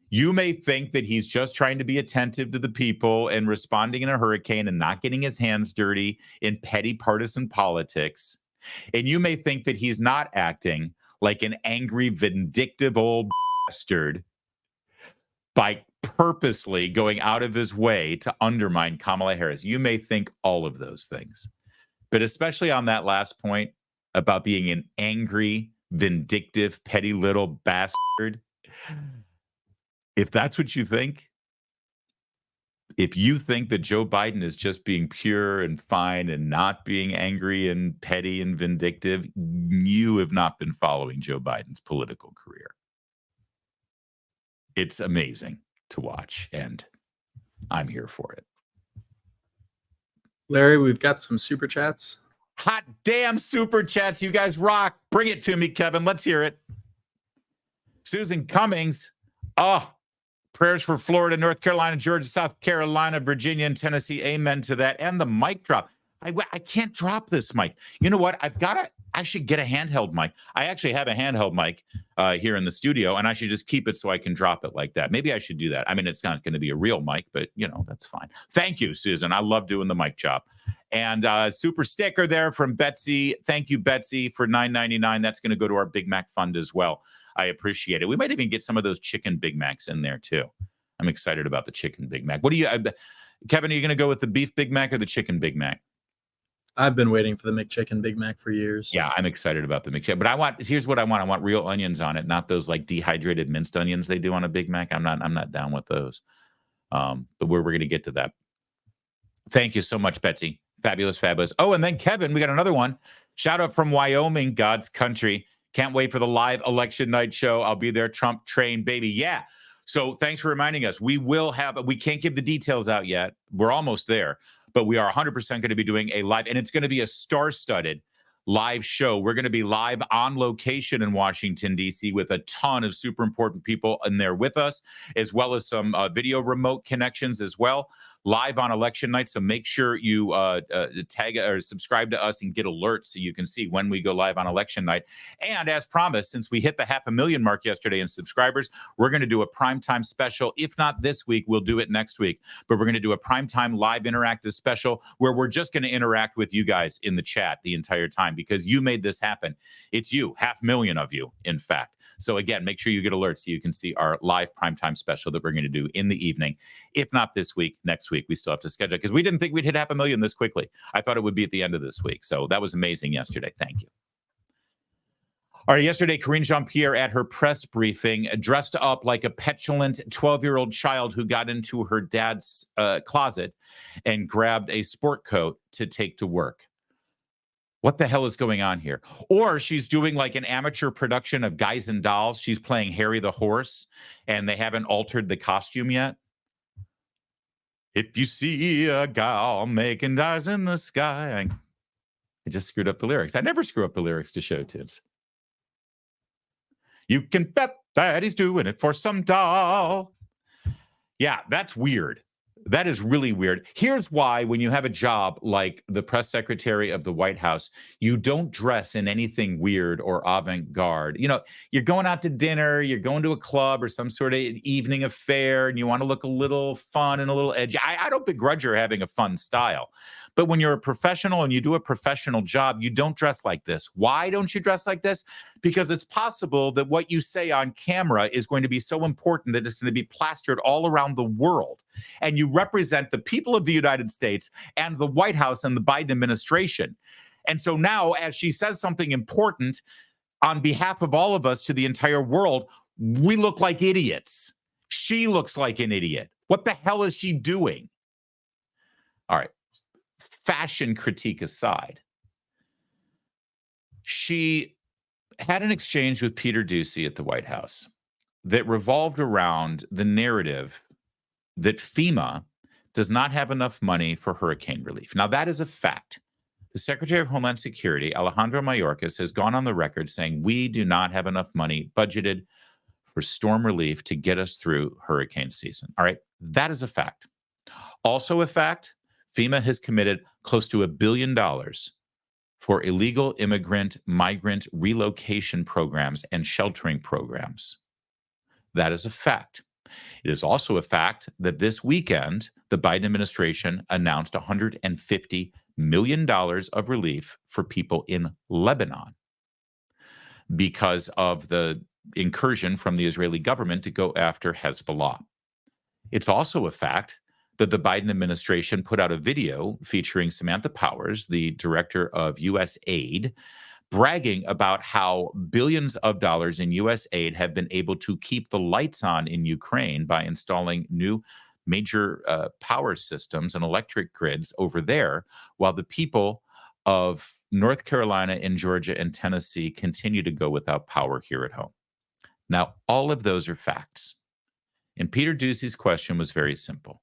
You may think that he's just trying to be attentive to the people and responding in a hurricane and not getting his hands dirty in petty partisan politics. And you may think that he's not acting like an angry, vindictive old bastard by purposely going out of his way to undermine Kamala Harris. You may think all of those things. But especially on that last point about being an angry, vindictive, petty little bastard, if that's what you think, if you think that Joe Biden is just being pure and fine and not being angry and petty and vindictive, you have not been following Joe Biden's political career. It's amazing to watch, and I'm here for it. Larry, we've got some super chats. Hot damn super chats. You guys rock. Bring it to me, Kevin. Let's hear it. Susan Cummings. Oh, prayers for Florida, North Carolina, Georgia, South Carolina, Virginia, and Tennessee. Amen to that. And the mic drop. I can't drop this mic. You know what? I should get a handheld mic. I actually have a handheld mic here in the studio, and I should just keep it so I can drop it like that. Maybe I should do that. I mean, it's not going to be a real mic, but, you know, that's fine. Thank you, Susan. I love doing the mic job. And super sticker there from Betsy. Thank you, Betsy, for $9.99. That's going to go to our Big Mac fund as well. I appreciate it. We might even get some of those chicken Big Macs in there, too. I'm excited about the chicken Big Mac. What do you, Kevin, are you going to go with the beef Big Mac or the chicken Big Mac? I've been waiting for the McChicken Big Mac for years. Yeah, I'm excited about the McChicken. But here's what I want. I want real onions on it, not those like dehydrated minced onions they do on a Big Mac. I'm not down with those. But we're going to get to that. Thank you so much, Betsy. Fabulous, fabulous. Oh, and then Kevin, we got another one. Shout out from Wyoming, God's country. Can't wait for the live election night show. I'll be there. Trump train, baby. Yeah. So thanks for reminding us. We can't give the details out yet. We're almost there. But we are 100% going to be doing a live, and it's going to be a star-studded live show. We're going to be live on location in Washington, D.C. with a ton of super important people in there with us, as well as some video remote connections as well, live on election night. So make sure you tag or subscribe to us and get alerts so you can see when we go live on election night. And as promised, since we hit the 500,000 mark yesterday in subscribers, we're going to do a primetime special. If not this week, we'll do it next week. But we're going to do a primetime live interactive special where we're just going to interact with you guys in the chat the entire time, because you made this happen. It's you, 500,000 of you, in fact. So again, make sure you get alerts so you can see our live primetime special that we're going to do in the evening. If not this week, next week. We still have to schedule it because we didn't think we'd hit 500,000 this quickly. I thought it would be at the end of this week. So that was amazing yesterday. Thank you. All right, yesterday, Karine Jean-Pierre at her press briefing dressed up like a petulant 12-year-old child who got into her dad's closet and grabbed a sport coat to take to work. What the hell is going on here? Or she's doing like an amateur production of Guys and Dolls. She's playing Harry the Horse, and they haven't altered the costume yet. If you see a gal making eyes in the sky. I just screwed up the lyrics. I never screw up the lyrics to show tunes. You can bet that he's doing it for some doll. Yeah, that's weird. That is really weird. Here's why when you have a job like the press secretary of the White House, you don't dress in anything weird or avant-garde. You know, you're going out to dinner, you're going to a club or some sort of evening affair, and you want to look a little fun and a little edgy. I don't begrudge her having a fun style. But when you're a professional and you do a professional job, you don't dress like this. Why don't you dress like this? Because it's possible that what you say on camera is going to be so important that it's going to be plastered all around the world. And you represent the people of the United States and the White House and the Biden administration. And so now, as she says something important on behalf of all of us to the entire world, we look like idiots. She looks like an idiot. What the hell is she doing? All right. Fashion critique aside, she had an exchange with Peter Doocy at the White House that revolved around the narrative that FEMA does not have enough money for hurricane relief. Now, that is a fact. The Secretary of Homeland Security, Alejandro Mayorkas, has gone on the record saying we do not have enough money budgeted for storm relief to get us through hurricane season. All right, that is a fact. Also a fact, FEMA has committed close to $1 billion for illegal immigrant, migrant relocation programs and sheltering programs. That is a fact. It is also a fact that this weekend, the Biden administration announced $150 million of relief for people in Lebanon because of the incursion from the Israeli government to go after Hezbollah. It's also a fact that the Biden administration put out a video featuring Samantha Powers, the director of U.S. aid, bragging about how billions of dollars in U.S. aid have been able to keep the lights on in Ukraine by installing new major power systems and electric grids over there, while the people of North Carolina and Georgia and Tennessee continue to go without power here at home. Now, all of those are facts. And Peter Doocy's question was very simple.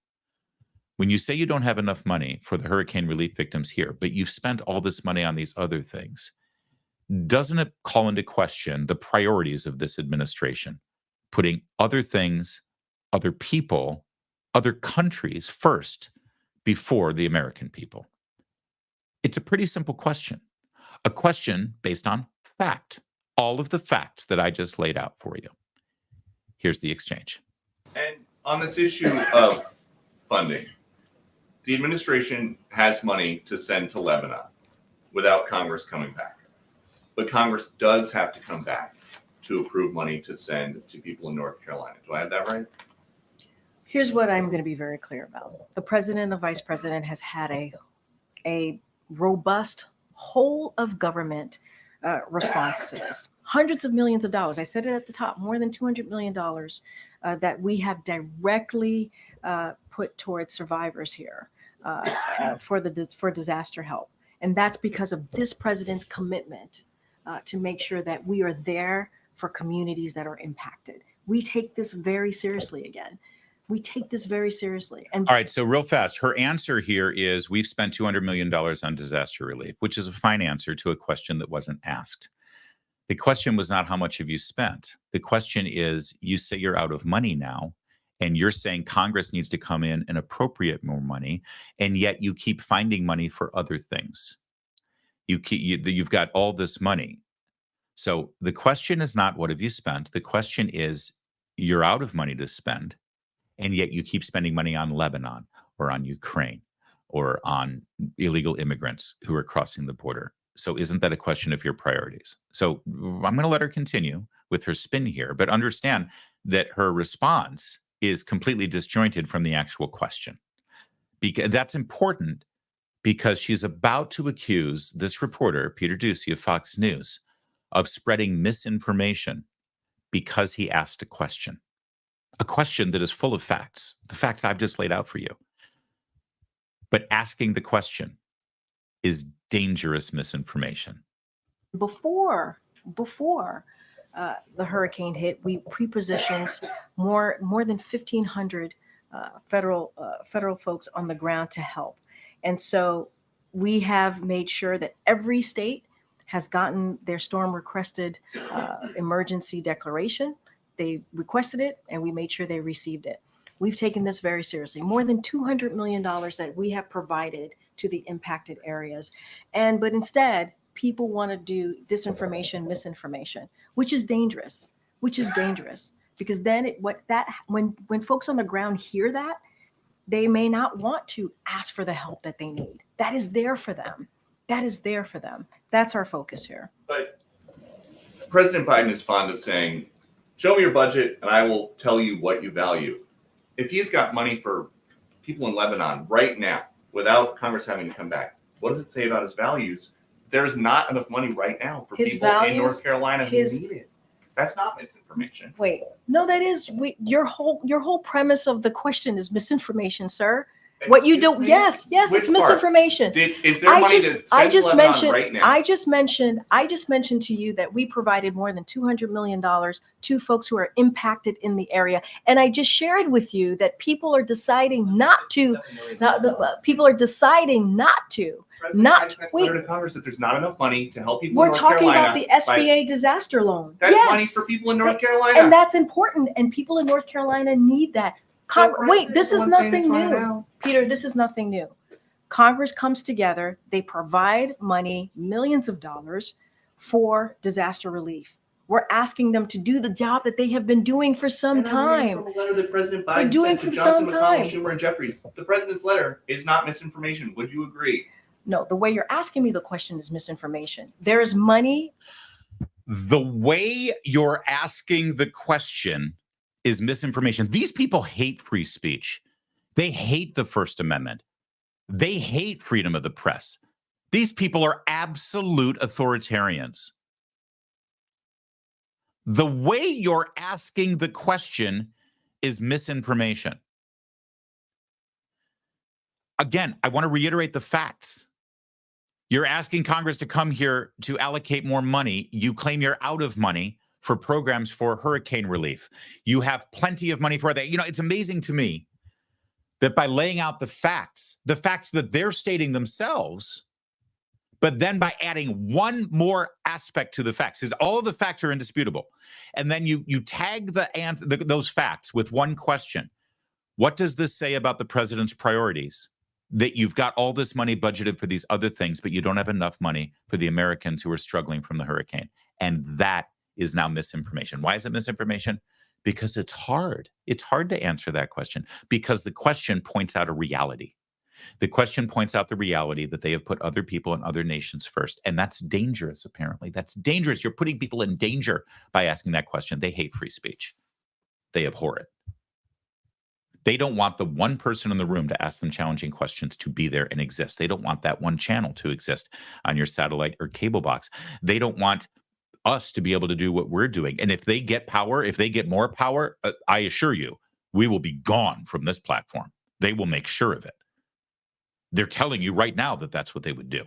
When you say you don't have enough money for the hurricane relief victims here, but you've spent all this money on these other things, doesn't it call into question the priorities of this administration, putting other things, other people, other countries first before the American people? It's a pretty simple question, a question based on fact, all of the facts that I just laid out for you. Here's the exchange. And on this issue of funding, the administration has money to send to Lebanon without Congress coming back. But Congress does have to come back to approve money to send to people in North Carolina. Do I have that right? Here's what I'm going to be very clear about. The president and the vice president has had a robust whole of government response to this. Hundreds of millions of dollars. I said it at the top, more than $200 million that we have directly put towards survivors here for disaster help. And that's because of this president's commitment to make sure that we are there for communities that are impacted. We take this very seriously again. We take this very seriously. And All right, so real fast, her answer here is we've spent $200 million on disaster relief, which is a fine answer to a question that wasn't asked. The question was not how much have you spent. The question is, you say you're out of money now, and you're saying Congress needs to come in and appropriate more money, and yet you keep finding money for other things. You've got all this money. So the question is not what have you spent. The question is you're out of money to spend, and yet you keep spending money on Lebanon or on Ukraine or on illegal immigrants who are crossing the border. So isn't that a question of your priorities? So I'm going to let her continue with her spin here, but understand that her response is completely disjointed from the actual question. Because that's important, because she's about to accuse this reporter, Peter Doocy of Fox News, of spreading misinformation because he asked a question that is full of facts, the facts I've just laid out for you. But asking the question is dangerous misinformation. Before the hurricane hit, we pre-positioned more than 1,500 federal folks on the ground to help. And so we have made sure that every state has gotten their storm requested emergency declaration. They requested it, and we made sure they received it. We've taken this very seriously. More than $200 million that we have provided to the impacted areas. But instead, people want to do disinformation, misinformation, which is dangerous, because then when folks on the ground hear that, they may not want to ask for the help that they need. That is there for them. That's our focus here. But President Biden is fond of saying, show me your budget and I will tell you what you value. If he's got money for people in Lebanon right now, without Congress having to come back, what does it say about his values? There's not enough money right now for people in North Carolina who need it. That's not misinformation. Wait, no, that is your whole premise of the question is misinformation, sir. What you do? Yes, it's misinformation. Is there money to send to Lebanon right now? I just mentioned to you that we provided more than $200 million to folks who are impacted in the area, and I just shared with you that people are deciding not to. Letter to Congress that there's not enough money to help people. We're talking about the SBA disaster loan. That's money for people in North Carolina, and that's important. And people in North Carolina need that. Wait, this is nothing new, Peter. This is nothing new. Congress comes together. They provide money, millions of dollars, for disaster relief. We're asking them to do the job that they have been doing for some time. From a letter that President Biden sent to Johnson, McConnell, Schumer, and Jeffries. The president's letter is not misinformation. Would you agree? No, the way you're asking me the question is misinformation. There is money. The way you're asking the question is misinformation. These people hate free speech. They hate the First Amendment. They hate freedom of the press. These people are absolute authoritarians. The way you're asking the question is misinformation. Again, I want to reiterate the facts. You're asking Congress to come here to allocate more money. You claim you're out of money for programs for hurricane relief. You have plenty of money for that. You know, it's amazing to me that by laying out the facts that they're stating themselves, but then by adding one more aspect to the facts, is all of the facts are indisputable. And then you tag those facts with one question. What does this say about the president's priorities? That you've got all this money budgeted for these other things, but you don't have enough money for the Americans who are struggling from the hurricane. And that is now misinformation. Why is it misinformation? Because it's hard. It's hard to answer that question because the question points out a reality. The question points out the reality that they have put other people and other nations first. And that's dangerous, apparently. That's dangerous. You're putting people in danger by asking that question. They hate free speech. They abhor it. They don't want the one person in the room to ask them challenging questions to be there and exist. They don't want that one channel to exist on your satellite or cable box. They don't want us to be able to do what we're doing. And if they get power, if they get more power, I assure you, we will be gone from this platform. They will make sure of it. They're telling you right now that that's what they would do.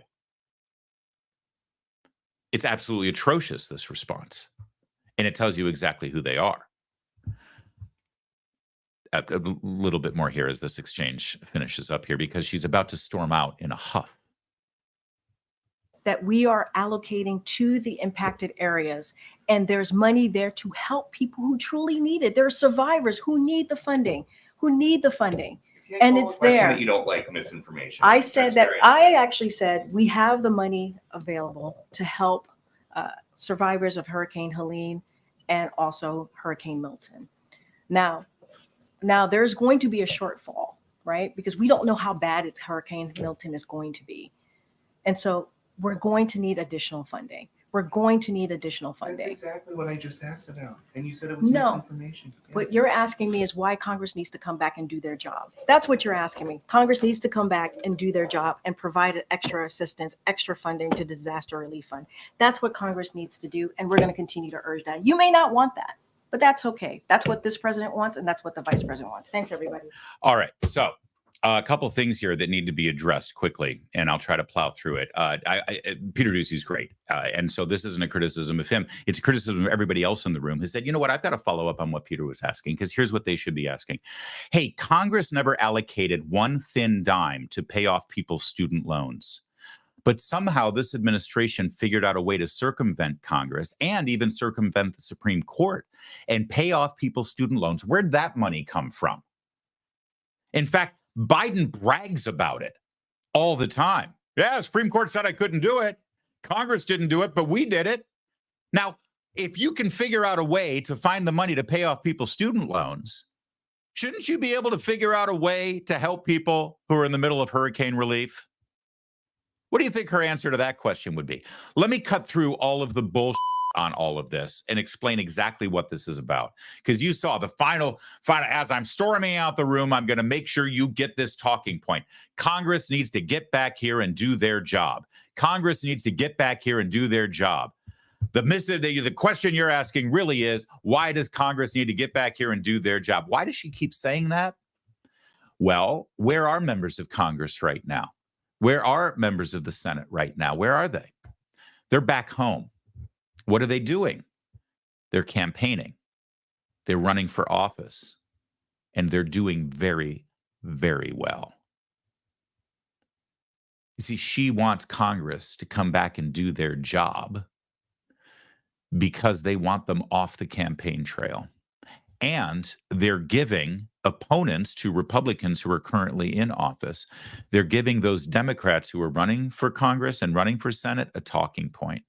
It's absolutely atrocious, this response. And it tells you exactly who they are. a little bit more here as this exchange finishes up here, because she's about to storm out in a huff. That we are allocating to the impacted areas, and there's money there to help people who truly need it. There are survivors who need the funding, and it's there. That you don't like misinformation. I said That's that, very- I actually said we have the money available to help survivors of Hurricane Helene and also Hurricane Milton. Now there's going to be a shortfall, right? Because we don't know how bad Hurricane Milton is going to be. And so we're going to need additional funding. That's exactly what I just asked about. And you said it was No. misinformation. What you're asking me is why Congress needs to come back and do their job. That's what you're asking me. Congress needs to come back and do their job and provide extra assistance, extra funding to disaster relief fund. That's what Congress needs to do. And we're going to continue to urge that. You may not want that, but that's okay. That's what this president wants. And that's what the vice president wants. Thanks, everybody. All right. So a couple of things here that need to be addressed quickly, and I'll try to plow through it. Peter Doocy's great. And so this isn't a criticism of him. It's a criticism of everybody else in the room who said, you know what, I've got to follow up on what Peter was asking, because here's what they should be asking. Hey, Congress never allocated one thin dime to pay off people's student loans. But somehow this administration figured out a way to circumvent Congress and even circumvent the Supreme Court and pay off people's student loans. Where'd that money come from? In fact, Biden brags about it all the time. Yeah, Supreme Court said I couldn't do it. Congress didn't do it, but we did it. Now, if you can figure out a way to find the money to pay off people's student loans, shouldn't you be able to figure out a way to help people who are in the middle of hurricane relief? What do you think her answer to that question would be? Let me cut through all of the bullshit on all of this and explain exactly what this is about. Because you saw the final, as I'm storming out the room, I'm going to make sure you get this talking point. Congress needs to get back here and do their job. Congress needs to get back here and do their job. The question you're asking really is, why does Congress need to get back here and do their job? Why does she keep saying that? Well, where are members of Congress right now? Where are members of the Senate right now? Where are they? They're back home. What are they doing? They're campaigning. They're running for office. And they're doing very, very well. You see, she wants Congress to come back and do their job because they want them off the campaign trail. And they're giving opponents to Republicans who are currently in office, they're giving those Democrats who are running for Congress and running for Senate a talking point.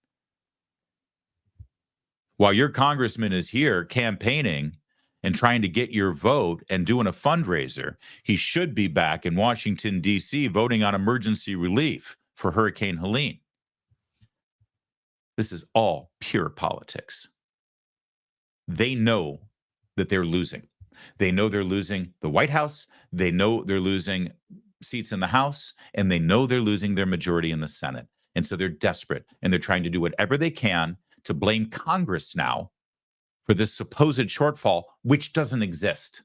While your congressman is here campaigning and trying to get your vote and doing a fundraiser, he should be back in Washington, D.C., voting on emergency relief for Hurricane Helene. This is all pure politics. They know that they're losing. They know they're losing the White House. They know they're losing seats in the House, and they know they're losing their majority in the Senate. And so they're desperate, and they're trying to do whatever they can to blame Congress now for this supposed shortfall, which doesn't exist.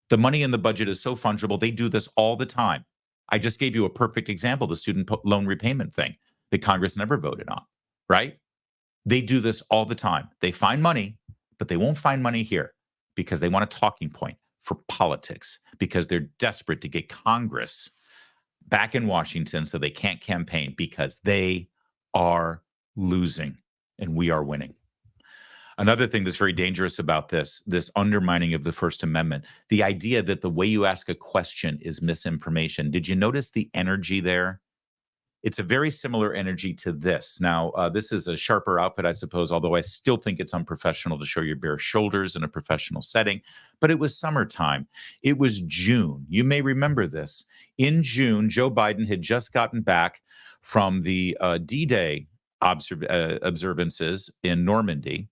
The money in the budget is so fungible. They do this all the time. I just gave you a perfect example, the student loan repayment thing that Congress never voted on, right? They do this all the time. They find money, but they won't find money here because they want a talking point for politics, because they're desperate to get Congress back in Washington so they can't campaign, because they are losing and we are winning. Another thing that's very dangerous about this undermining of the First Amendment, the idea that the way you ask a question is misinformation. Did you notice the energy there? It's a very similar energy to this. Now, this is a sharper outfit, I suppose, although I still think it's unprofessional to show your bare shoulders in a professional setting. But it was summertime. It was June. You may remember this. In June, Joe Biden had just gotten back from the D-Day observances in Normandy,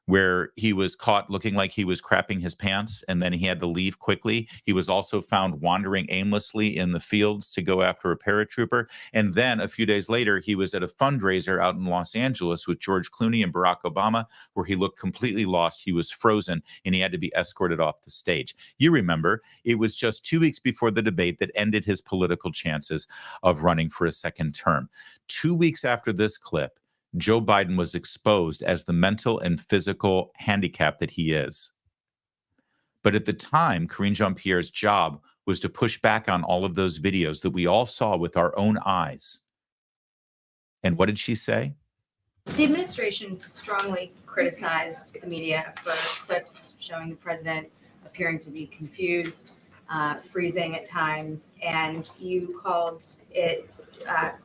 where he was caught looking like he was crapping his pants, and then he had to leave quickly. He was also found wandering aimlessly in the fields to go after a paratrooper. And then a few days later, he was at a fundraiser out in Los Angeles with George Clooney and Barack Obama, where he looked completely lost. He was frozen, and he had to be escorted off the stage. You remember, it was just 2 weeks before the debate that ended his political chances of running for a second term. 2 weeks after this clip, Joe Biden was exposed as the mental and physical handicap that he is. But at the time, Karine Jean-Pierre's job was to push back on all of those videos that we all saw with our own eyes. And what did she say? The administration strongly criticized the media for clips showing the president appearing to be confused, freezing at times, and you called it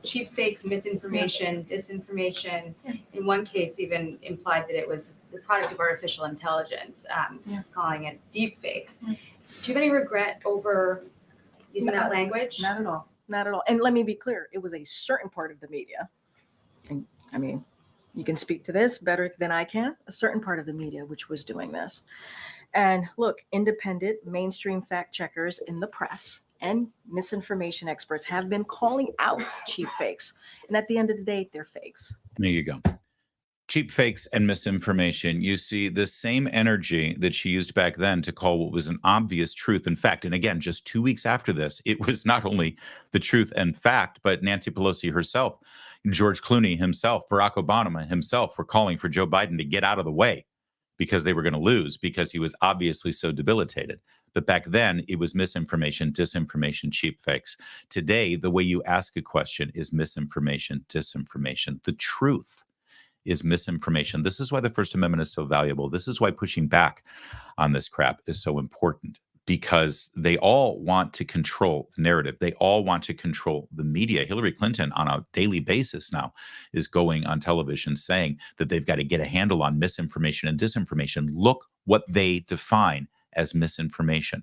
cheap fakes, misinformation, disinformation. In one case, even implied that it was the product of artificial intelligence, calling it deep fakes. Do you have any regret over using that language? Not at all. Not at all. And let me be clear, it was a certain part of the media. And I mean, you can speak to this better than I can, a certain part of the media which was doing this. And look, independent mainstream fact checkers in the press and misinformation experts have been calling out cheap fakes. And at the end of the day, they're fakes. There you go. Cheap fakes and misinformation. You see the same energy that she used back then to call what was an obvious truth and fact. And again, just 2 weeks after this, it was not only the truth and fact, but Nancy Pelosi herself, George Clooney himself, Barack Obama himself were calling for Joe Biden to get out of the way because they were going to lose because he was obviously so debilitated. But back then, it was misinformation, disinformation, cheap fakes. Today, the way you ask a question is misinformation, disinformation. The truth is misinformation. This is why the First Amendment is so valuable. This is why pushing back on this crap is so important, because they all want to control the narrative. They all want to control the media. Hillary Clinton on a daily basis now is going on television saying that they've got to get a handle on misinformation and disinformation. Look what they define as misinformation.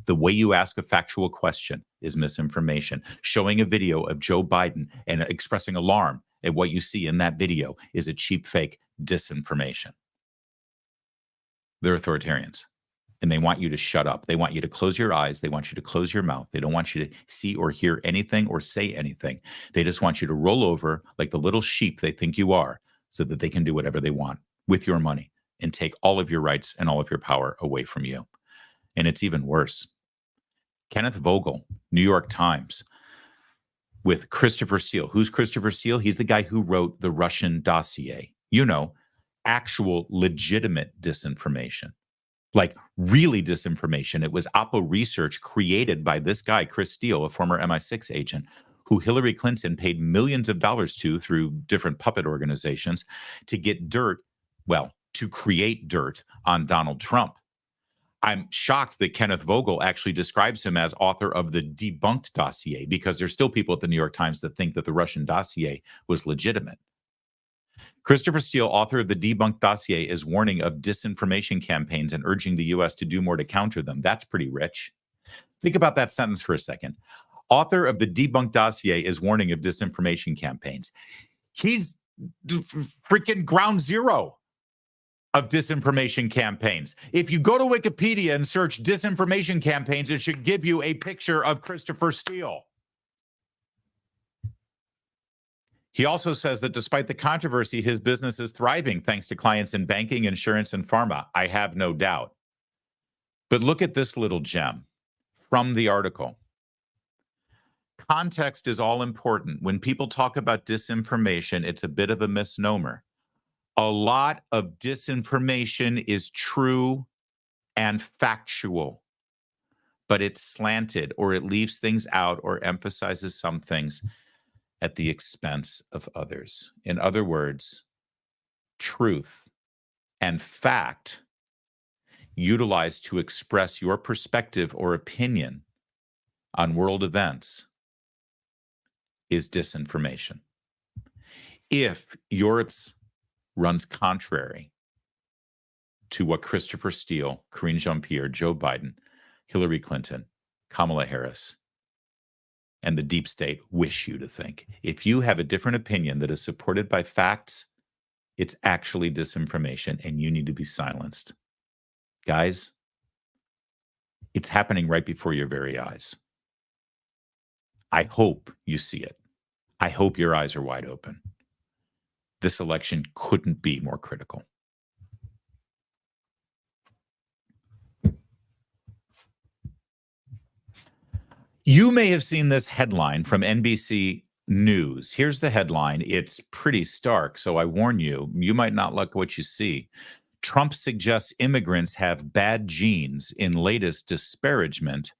The way you ask a factual question is misinformation. Showing a video of Joe Biden and expressing alarm at what you see in that video is a cheap fake disinformation. They're authoritarians, and they want you to shut up. They want you to close your eyes. They want you to close your mouth. They don't want you to see or hear anything or say anything. They just want you to roll over like the little sheep they think you are so that they can do whatever they want with your money and take all of your rights and all of your power away from you. And it's even worse. Kenneth Vogel, New York Times, with Christopher Steele. Who's Christopher Steele? He's the guy who wrote the Russian dossier. You know, actual legitimate disinformation, like really disinformation. It was Oppo research created by this guy, Chris Steele, a former MI6 agent, who Hillary Clinton paid millions of dollars to through different puppet organizations to get dirt, well, to create dirt on Donald Trump. I'm shocked that Kenneth Vogel actually describes him as author of the debunked dossier, because there's still people at the New York Times that think that the Russian dossier was legitimate. Christopher Steele, author of the debunked dossier, is warning of disinformation campaigns and urging the U.S. to do more to counter them. That's pretty rich. Think about that sentence for a second. Author of the debunked dossier is warning of disinformation campaigns. He's freaking ground zero of disinformation campaigns. If you go to Wikipedia and search disinformation campaigns, it should give you a picture of Christopher Steele. He also says that despite the controversy, his business is thriving thanks to clients in banking, insurance, and pharma. I have no doubt. But look at this little gem from the article. Context is all important. When people talk about disinformation, it's a bit of a misnomer. A lot of disinformation is true and factual, but it's slanted, or it leaves things out or emphasizes some things at the expense of others. In other words, truth and fact utilized to express your perspective or opinion on world events is disinformation. If your runs contrary to what Christopher Steele, Karine Jean-Pierre, Joe Biden, Hillary Clinton, Kamala Harris, and the deep state wish you to think. If you have a different opinion that is supported by facts, it's actually disinformation, and you need to be silenced. Guys, it's happening right before your very eyes. I hope you see it. I hope your eyes are wide open. This election couldn't be more critical. You may have seen this headline from NBC News. Here's the headline. It's pretty stark, so I warn you, you might not like what you see. Trump suggests immigrants have bad genes in latest disparagement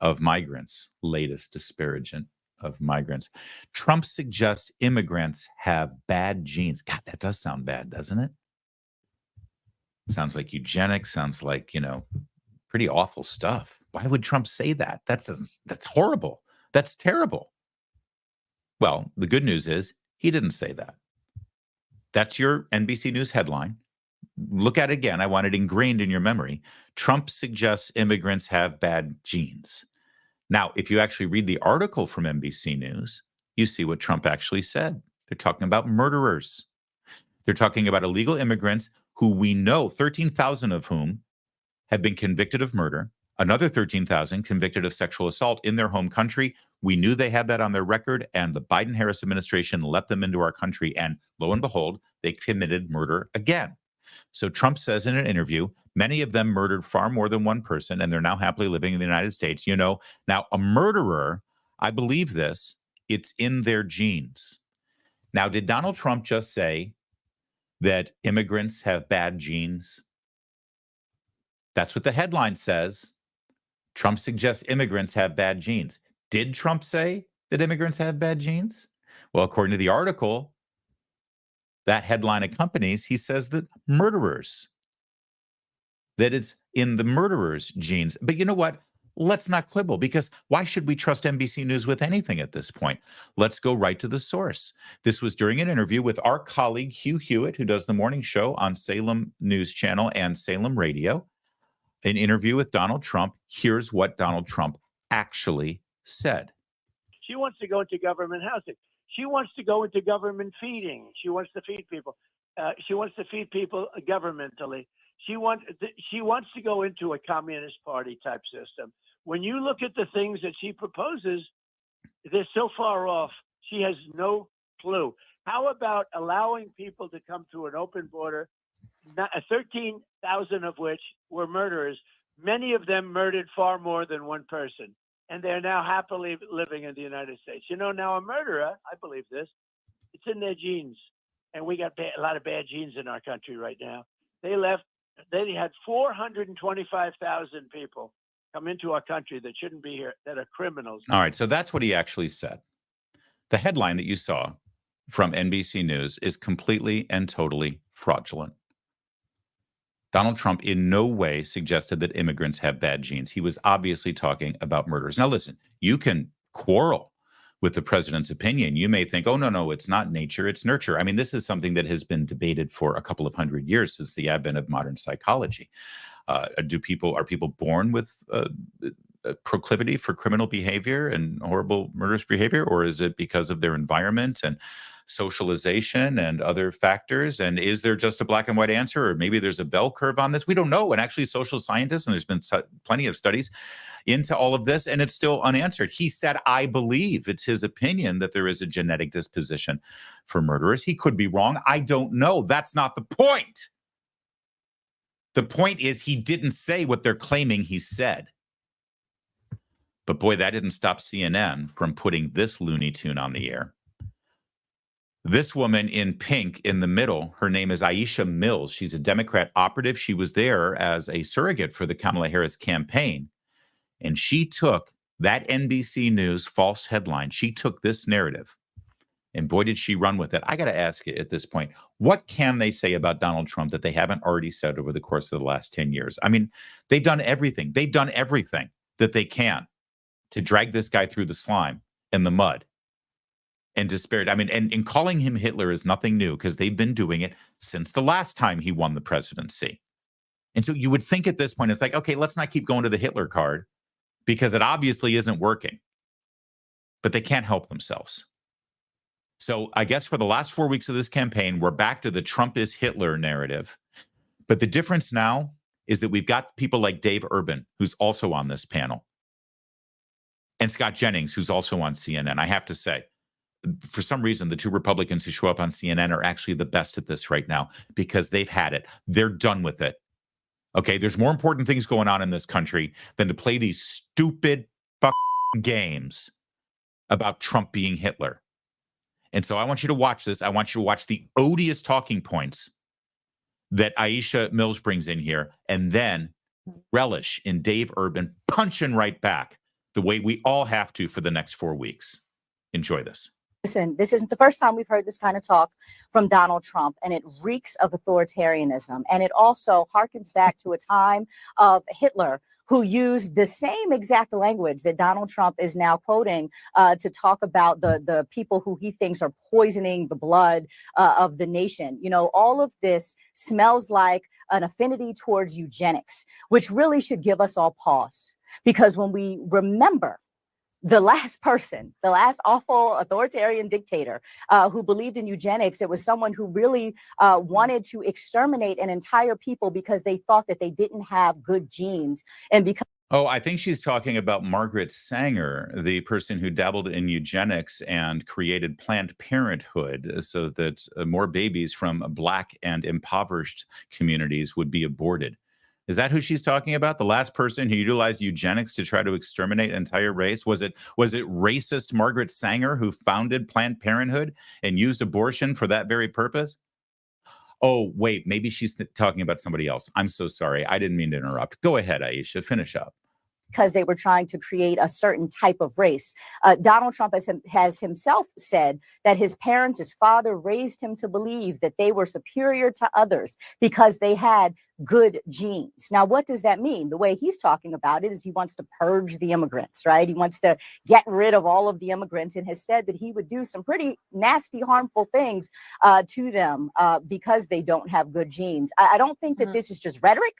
of migrants. Latest disparagement of migrants. Trump suggests immigrants have bad genes. God, that does sound bad, doesn't it? Sounds like eugenics. Sounds like, pretty awful stuff. Why would Trump say that? That's horrible. That's terrible. Well, the good news is he didn't say that. That's your NBC News headline. Look at it again. I want it ingrained in your memory. Trump suggests immigrants have bad genes. Now, if you actually read the article from NBC News, you see what Trump actually said. They're talking about murderers. They're talking about illegal immigrants who we know, 13,000 of whom have been convicted of murder, another 13,000 convicted of sexual assault in their home country. We knew they had that on their record, and the Biden-Harris administration let them into our country, and lo and behold, they committed murder again. So Trump says in an interview, many of them murdered far more than one person, and they're now happily living in the United States. Now a murderer, I believe this, it's in their genes. Now, did Donald Trump just say that immigrants have bad genes? That's what the headline says. Trump suggests immigrants have bad genes. Did Trump say that immigrants have bad genes? Well, according to the article that headline accompanies, he says that murderers, that it's in the murderers' genes. But you know what? Let's not quibble, because why should we trust NBC News with anything at this point? Let's go right to the source. This was during an interview with our colleague Hugh Hewitt, who does the morning show on Salem News Channel and Salem Radio. An interview with Donald Trump. Here's what Donald Trump actually said. She wants to go into government housing. She wants to go into government feeding. She wants to feed people. She wants to feed people governmentally. She wants to go into a communist party type system. When you look at the things that she proposes, they're so far off. She has no clue. How about allowing people to come through an open border, 13,000 of which were murderers? Many of them murdered far more than one person, and they're now happily living in the United States. Now a murderer, I believe this, it's in their genes. And we got a lot of bad genes in our country right now. They had 425,000 people come into our country that shouldn't be here, that are criminals. All right, so that's what he actually said. The headline that you saw from NBC News is completely and totally fraudulent. Donald Trump in no way suggested that immigrants have bad genes. He was obviously talking about murderers. Now, listen, you can quarrel with the president's opinion. You may think, oh, no, it's not nature, it's nurture. I mean, this is something that has been debated for a couple of hundred years since the advent of modern psychology. Are people born with a proclivity for criminal behavior and horrible murderous behavior, or is it because of their environment and socialization and other factors? And is there just a black and white answer, or maybe there's a bell curve on this? We don't know. And actually, social scientists, and there's been plenty of studies into all of this, and it's still unanswered. He said, I believe, it's his opinion, that there is a genetic disposition for murderers. He could be wrong. I don't know. That's not the point. The point is, he didn't say what they're claiming he said. But boy, that didn't stop CNN from putting this Looney Tune on the air. This woman in pink in the middle, her name is Aisha Mills. She's a Democrat operative. She was there as a surrogate for the Kamala Harris campaign. And she took that NBC News false headline. She took this narrative, and boy, did she run with it. I got to ask you at this point, what can they say about Donald Trump that they haven't already said over the course of the last 10 years? I mean, they've done everything. They've done everything that they can to drag this guy through the slime and the mud and disparage. I mean, and calling him Hitler is nothing new, because they've been doing it since the last time he won the presidency. And so you would think at this point, it's like, okay, let's not keep going to the Hitler card, because it obviously isn't working. But they can't help themselves. So I guess for the last 4 weeks of this campaign, we're back to the Trump is Hitler narrative. But the difference now is that we've got people like Dave Urban, who's also on this panel, and Scott Jennings, who's also on CNN. I have to say, for some reason, the two Republicans who show up on CNN are actually the best at this right now, because they've had it. They're done with it. Okay, there's more important things going on in this country than to play these stupid games about Trump being Hitler. And so I want you to watch this. I want you to watch the odious talking points that Aisha Mills brings in here, and then relish in Dave Urban punching right back the way we all have to for the next 4 weeks. Enjoy this. Listen, this isn't the first time we've heard this kind of talk from Donald Trump, and it reeks of authoritarianism. And it also harkens back to a time of Hitler, who used the same exact language that Donald Trump is now quoting to talk about the people who he thinks are poisoning the blood of the nation. You know, all of this smells like an affinity towards eugenics, which really should give us all pause. Because when we remember the last person, the last awful authoritarian dictator who believed in eugenics, it was someone who really wanted to exterminate an entire people because they thought that they didn't have good genes. And because Oh, I think she's talking about Margaret Sanger, the person who dabbled in eugenics and created Planned Parenthood so that more babies from Black and impoverished communities would be aborted. Is that who she's talking about? The last person who utilized eugenics to try to exterminate an entire race? Was it racist Margaret Sanger who founded Planned Parenthood and used abortion for that very purpose? Oh, wait, maybe she's talking about somebody else. I'm so sorry. I didn't mean to interrupt. Go ahead, Aisha, finish up. Because they were trying to create a certain type of race. Donald Trump has himself said that his parents, his father raised him to believe that they were superior to others because they had good genes. Now, what does that mean? The way he's talking about it is he wants to purge the immigrants, right? He wants to get rid of all of the immigrants and has said that he would do some pretty nasty, harmful things to them because they don't have good genes. I don't think that this is just rhetoric.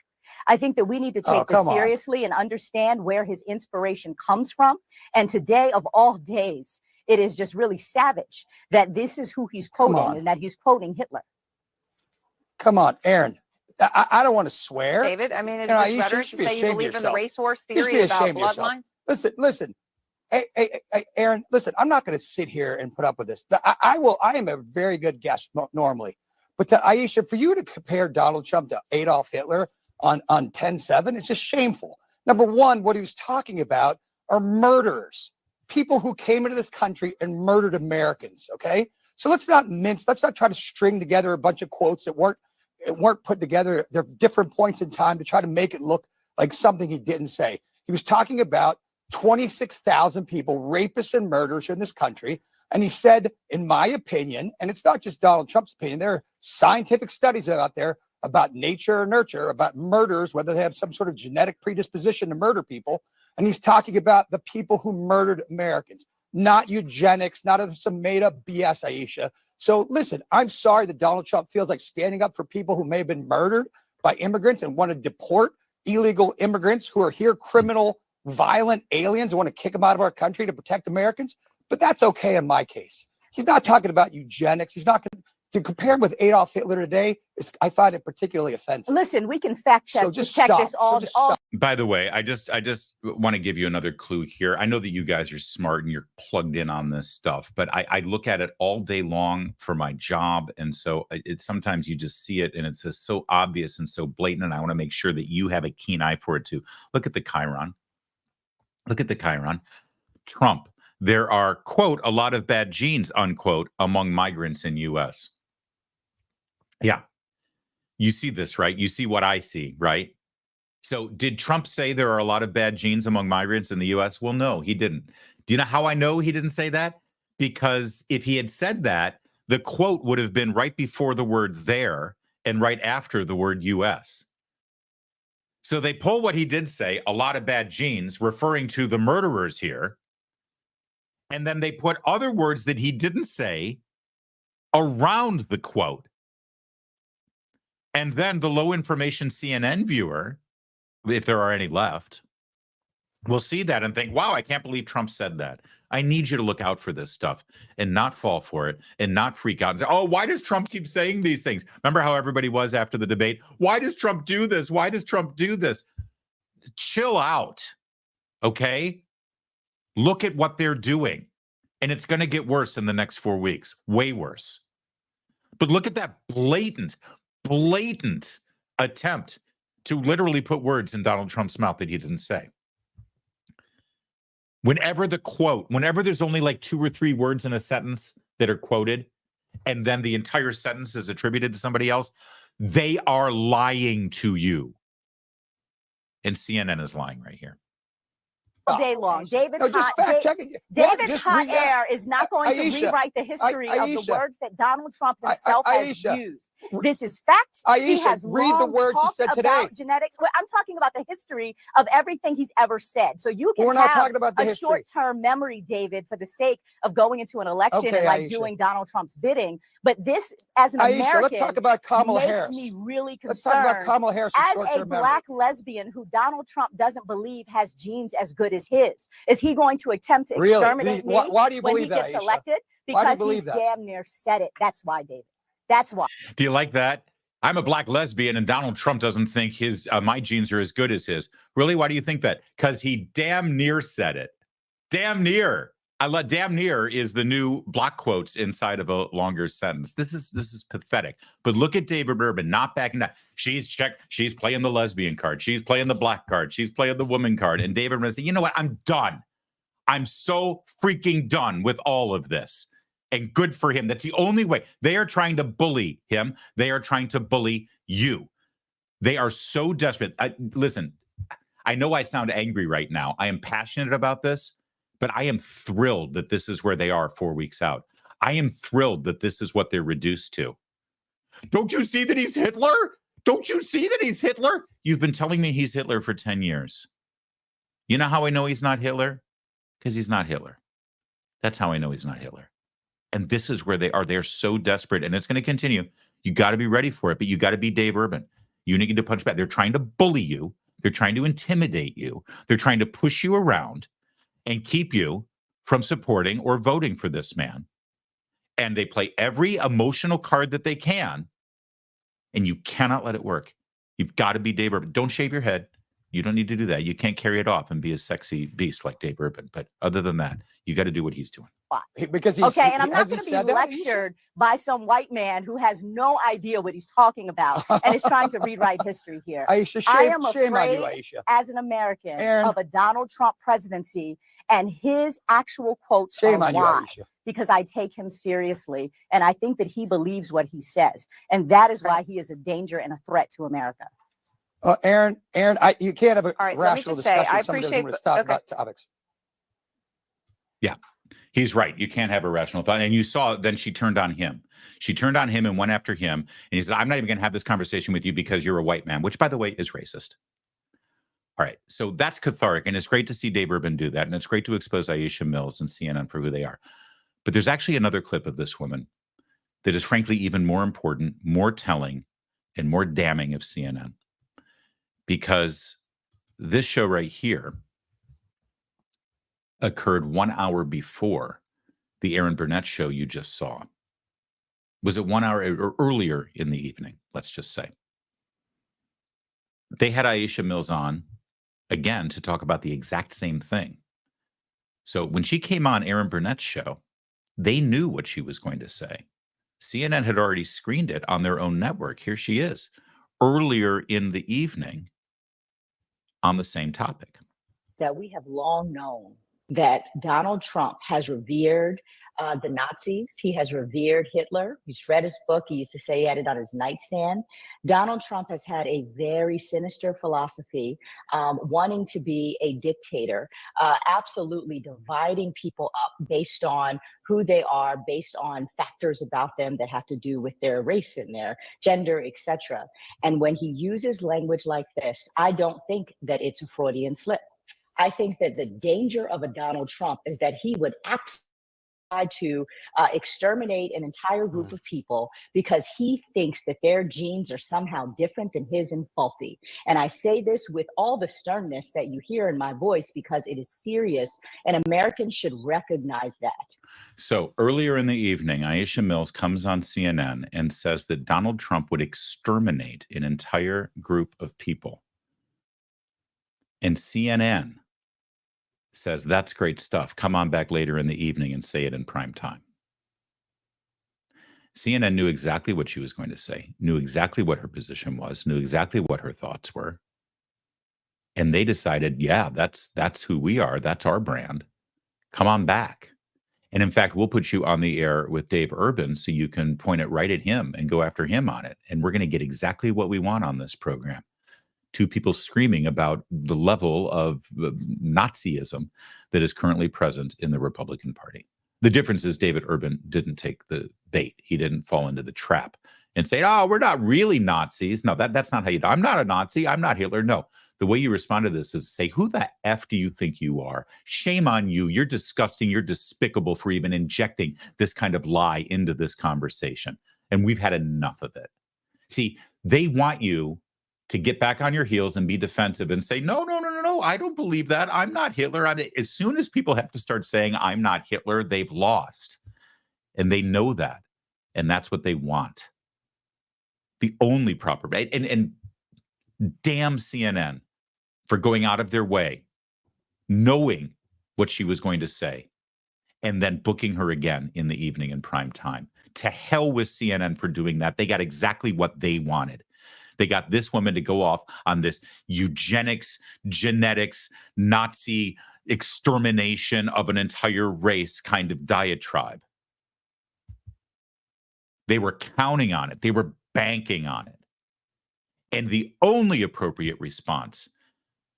I think that we need to take this seriously and understand where his inspiration comes from. And today, of all days, it is just really savage that this is who he's quoting and that he's quoting Hitler. Come on, Aaron. I don't want to swear. David, I mean, is this rhetoric to say you believe in the racehorse theory about bloodlines? Listen. Hey, Aaron, listen, I'm not going to sit here and put up with this. I am a very good guest normally. But to Aisha, for you to compare Donald Trump to Adolf Hitler on 10/7, it's just shameful. Number one, what he was talking about are murderers, people who came into this country and murdered Americans. Okay, so let's not try to string together a bunch of quotes that weren't put together. They're different points in time to try to make it look like something he didn't say. He was talking about 26,000 people, rapists and murderers in this country. And he said, in my opinion, and it's not just Donald Trump's opinion, there are scientific studies out there about nature or nurture, about murders, whether they have some sort of genetic predisposition to murder people. And he's talking about the people who murdered Americans, not eugenics, not some made up BS, Aisha. So listen, I'm sorry that Donald Trump feels like standing up for people who may have been murdered by immigrants and want to deport illegal immigrants who are here, criminal, violent aliens, and want to kick them out of our country to protect Americans. But that's okay in my case. He's not talking about eugenics. He's not going to compare him with Adolf Hitler today. I find it particularly offensive. Listen, we can fact check, this all. By the way, I just want to give you another clue here. I know that you guys are smart and you're plugged in on this stuff, but I look at it all day long for my job. And so sometimes you just see it and it's just so obvious and so blatant. And I want to make sure that you have a keen eye for it too. Look at the Chiron. Look at the Chiron. Trump. There are, quote, a lot of bad genes, unquote, among migrants in U.S. Yeah. You see this, right? You see what I see, right? So did Trump say there are a lot of bad genes among migrants in the U.S.? Well, no, he didn't. Do you know how I know he didn't say that? Because if he had said that, the quote would have been right before the word there and right after the word U.S. So they pull what he did say, a lot of bad genes, referring to the murderers here. And then they put other words that he didn't say around the quote. And then the low information CNN viewer, if there are any left, will see that and think, wow, I can't believe Trump said that. I need you to look out for this stuff and not fall for it and not freak out and say, oh, why does Trump keep saying these things? Remember how everybody was after the debate? Why does Trump do this? Why does Trump do this? Chill out, okay? Look at what they're doing. And it's going to get worse in the next 4 weeks, way worse. But look at that blatant attempt to literally put words in Donald Trump's mouth that he didn't say. Whenever there's only like 2 or 3 words in a sentence that are quoted, and then the entire sentence is attributed to somebody else, They are lying to you. And CNN is lying right here. All day long. David's No, just hot, fact checking. David's hot air is not going to Aisha, rewrite the history of the Aisha, words that Donald Trump himself has Aisha, used. This is fact. He Aisha, has read the long words he talked said today. about genetics. Well, I'm talking about the history of everything he's ever said. So you can We're not have talking about the a history. short-term memory, David, for the sake of going into an election Okay, and like Aisha. doing Donald Trump's bidding. But this, as an Aisha, American, let's talk about Kamala makes Harris. me really Let's concerned. talk about Kamala Harris' As a short-term memory. black lesbian who Donald Trump doesn't believe has genes as good as his, is he going to attempt to Really? exterminate me Why do you when believe he that, gets Aisha? elected? Why do you Because believe he's that? damn near said it. That's why, David. That's why. Do you like that? I'm a black lesbian and Donald Trump doesn't think his my genes are as good as his. Really? Why do you think that? Because he damn near said it. Damn near. Damn near is the new block quotes inside of a longer sentence. This is pathetic. But look at David Urban not backing down. She's playing the lesbian card. She's playing the black card. She's playing the woman card. And David Urban said, you know what? I'm done. I'm so freaking done with all of this. And good for him. That's the only way. They are trying to bully him. They are trying to bully you. They are so desperate. Listen, I know I sound angry right now. I am passionate about this, but I am thrilled that this is where they are 4 weeks out. I am thrilled that this is what they're reduced to. Don't you see that he's Hitler? Don't you see that he's Hitler? You've been telling me he's Hitler for 10 years. You know how I know he's not Hitler? Because he's not Hitler. That's how I know he's not Hitler. And this is where they are. They're so desperate, and it's going to continue. You got to be ready for it, but you got to be Dave Urban. You need to punch back. They're trying to bully you. They're trying to intimidate you. They're trying to push you around and keep you from supporting or voting for this man. And they play every emotional card that they can, and you cannot let it work. You've got to be Dave Urban. Don't shave your head. You don't need to do that. You can't carry it off and be a sexy beast like Dave Urban. But other than that, you got to do what he's doing. Because Okay, and I'm not going to be lectured by some white man who has no idea what he's talking about and is trying to rewrite history here. Aisha, I am shame on you, afraid, Aisha. as an American, Aaron. of a Donald Trump presidency and his actual quotes Shame are on you, why. Aisha. Because I take him seriously, and I think that he believes what he says, and that is why he is a danger and a threat to America. Aaron, you can't have a All right, let me rational just say, discussion. I if somebody doesn't appreciate want to talk okay. about topics. Yeah, he's right. You can't have a rational thought. And you saw, then she turned on him. She turned on him and went after him. And he said, I'm not even going to have this conversation with you because you're a white man, which, by the way, is racist. All right. So that's cathartic. And it's great to see Dave Urban do that. And it's great to expose Aisha Mills and CNN for who they are. But there's actually another clip of this woman that is frankly even more important, more telling, and more damning of CNN. Because this show right here occurred 1 hour before the Aaron Burnett show you just saw. Was it 1 hour or earlier in the evening? Let's just say. They had Aisha Mills on again to talk about the exact same thing. So when she came on Aaron Burnett's show, they knew what she was going to say. CNN had already screened it on their own network. Here she is, earlier in the evening on the same topic. That we have long known that Donald Trump has revered the Nazis. He has revered Hitler. He's read his book. He used to say he had it on his nightstand. Donald Trump has had a very sinister philosophy, wanting to be a dictator, absolutely dividing people up based on who they are, based on factors about them that have to do with their race and their gender, etc. And when he uses language like this, I don't think that it's a Freudian slip. I think that the danger of a Donald Trump is that he would absolutely try to exterminate an entire group of people because he thinks that their genes are somehow different than his and faulty. And I say this with all the sternness that you hear in my voice because it is serious and Americans should recognize that. So earlier in the evening, Aisha Mills comes on CNN and says that Donald Trump would exterminate an entire group of people. And CNN says, that's great stuff. Come on back later in the evening and say it in prime time. CNN knew exactly what she was going to say, knew exactly what her position was, knew exactly what her thoughts were. And they decided, yeah, that's who we are. That's our brand. Come on back. And in fact, we'll put you on the air with Dave Urban so you can point it right at him and go after him on it. And we're going to get exactly what we want on this program. Two people screaming about the level of Nazism that is currently present in the Republican Party. The difference is David Urban didn't take the bait. He didn't fall into the trap and say, oh, we're not really Nazis. No, that's not how you do. I'm not a Nazi. I'm not Hitler. No, the way you respond to this is say, who the F do you think you are? Shame on you. You're disgusting. You're despicable for even injecting this kind of lie into this conversation. And we've had enough of it. See, they want you to get back on your heels and be defensive and say, no, I don't believe that. I'm not Hitler. As soon as people have to start saying, I'm not Hitler, they've lost. And they know that. And that's what they want. The only proper, and damn CNN for going out of their way, knowing what she was going to say, and then booking her again in the evening in prime time. To hell with CNN for doing that. They got exactly what they wanted. They got this woman to go off on this eugenics, genetics, Nazi extermination of an entire race kind of diatribe. They were counting on it. They were banking on it. And the only appropriate response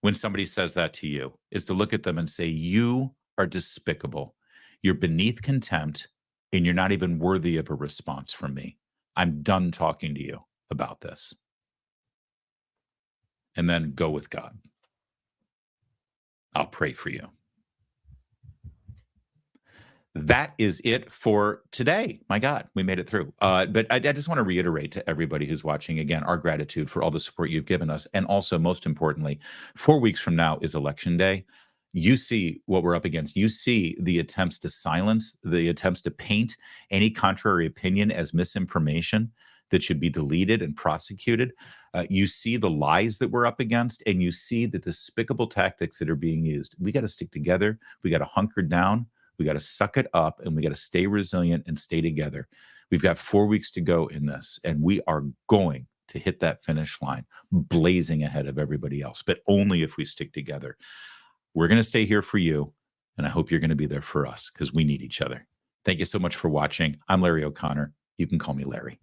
when somebody says that to you is to look at them and say, you are despicable. You're beneath contempt, and you're not even worthy of a response from me. I'm done talking to you about this. And then go with God. I'll pray for you. That is it for today. My God, we made it through. But I just want to reiterate to everybody who's watching, again, our gratitude for all the support you've given us. And also, most importantly, 4 weeks from now is Election Day. You see what we're up against. You see the attempts to silence, the attempts to paint any contrary opinion as misinformation that should be deleted and prosecuted. You see the lies that we're up against, and you see the despicable tactics that are being used. We got to stick together. We got to hunker down. We got to suck it up, and we got to stay resilient and stay together. We've got 4 weeks to go in this, and we are going to hit that finish line, blazing ahead of everybody else, but only if we stick together. We're going to stay here for you, and I hope you're going to be there for us because we need each other. Thank you so much for watching. I'm Larry O'Connor. You can call me Larry.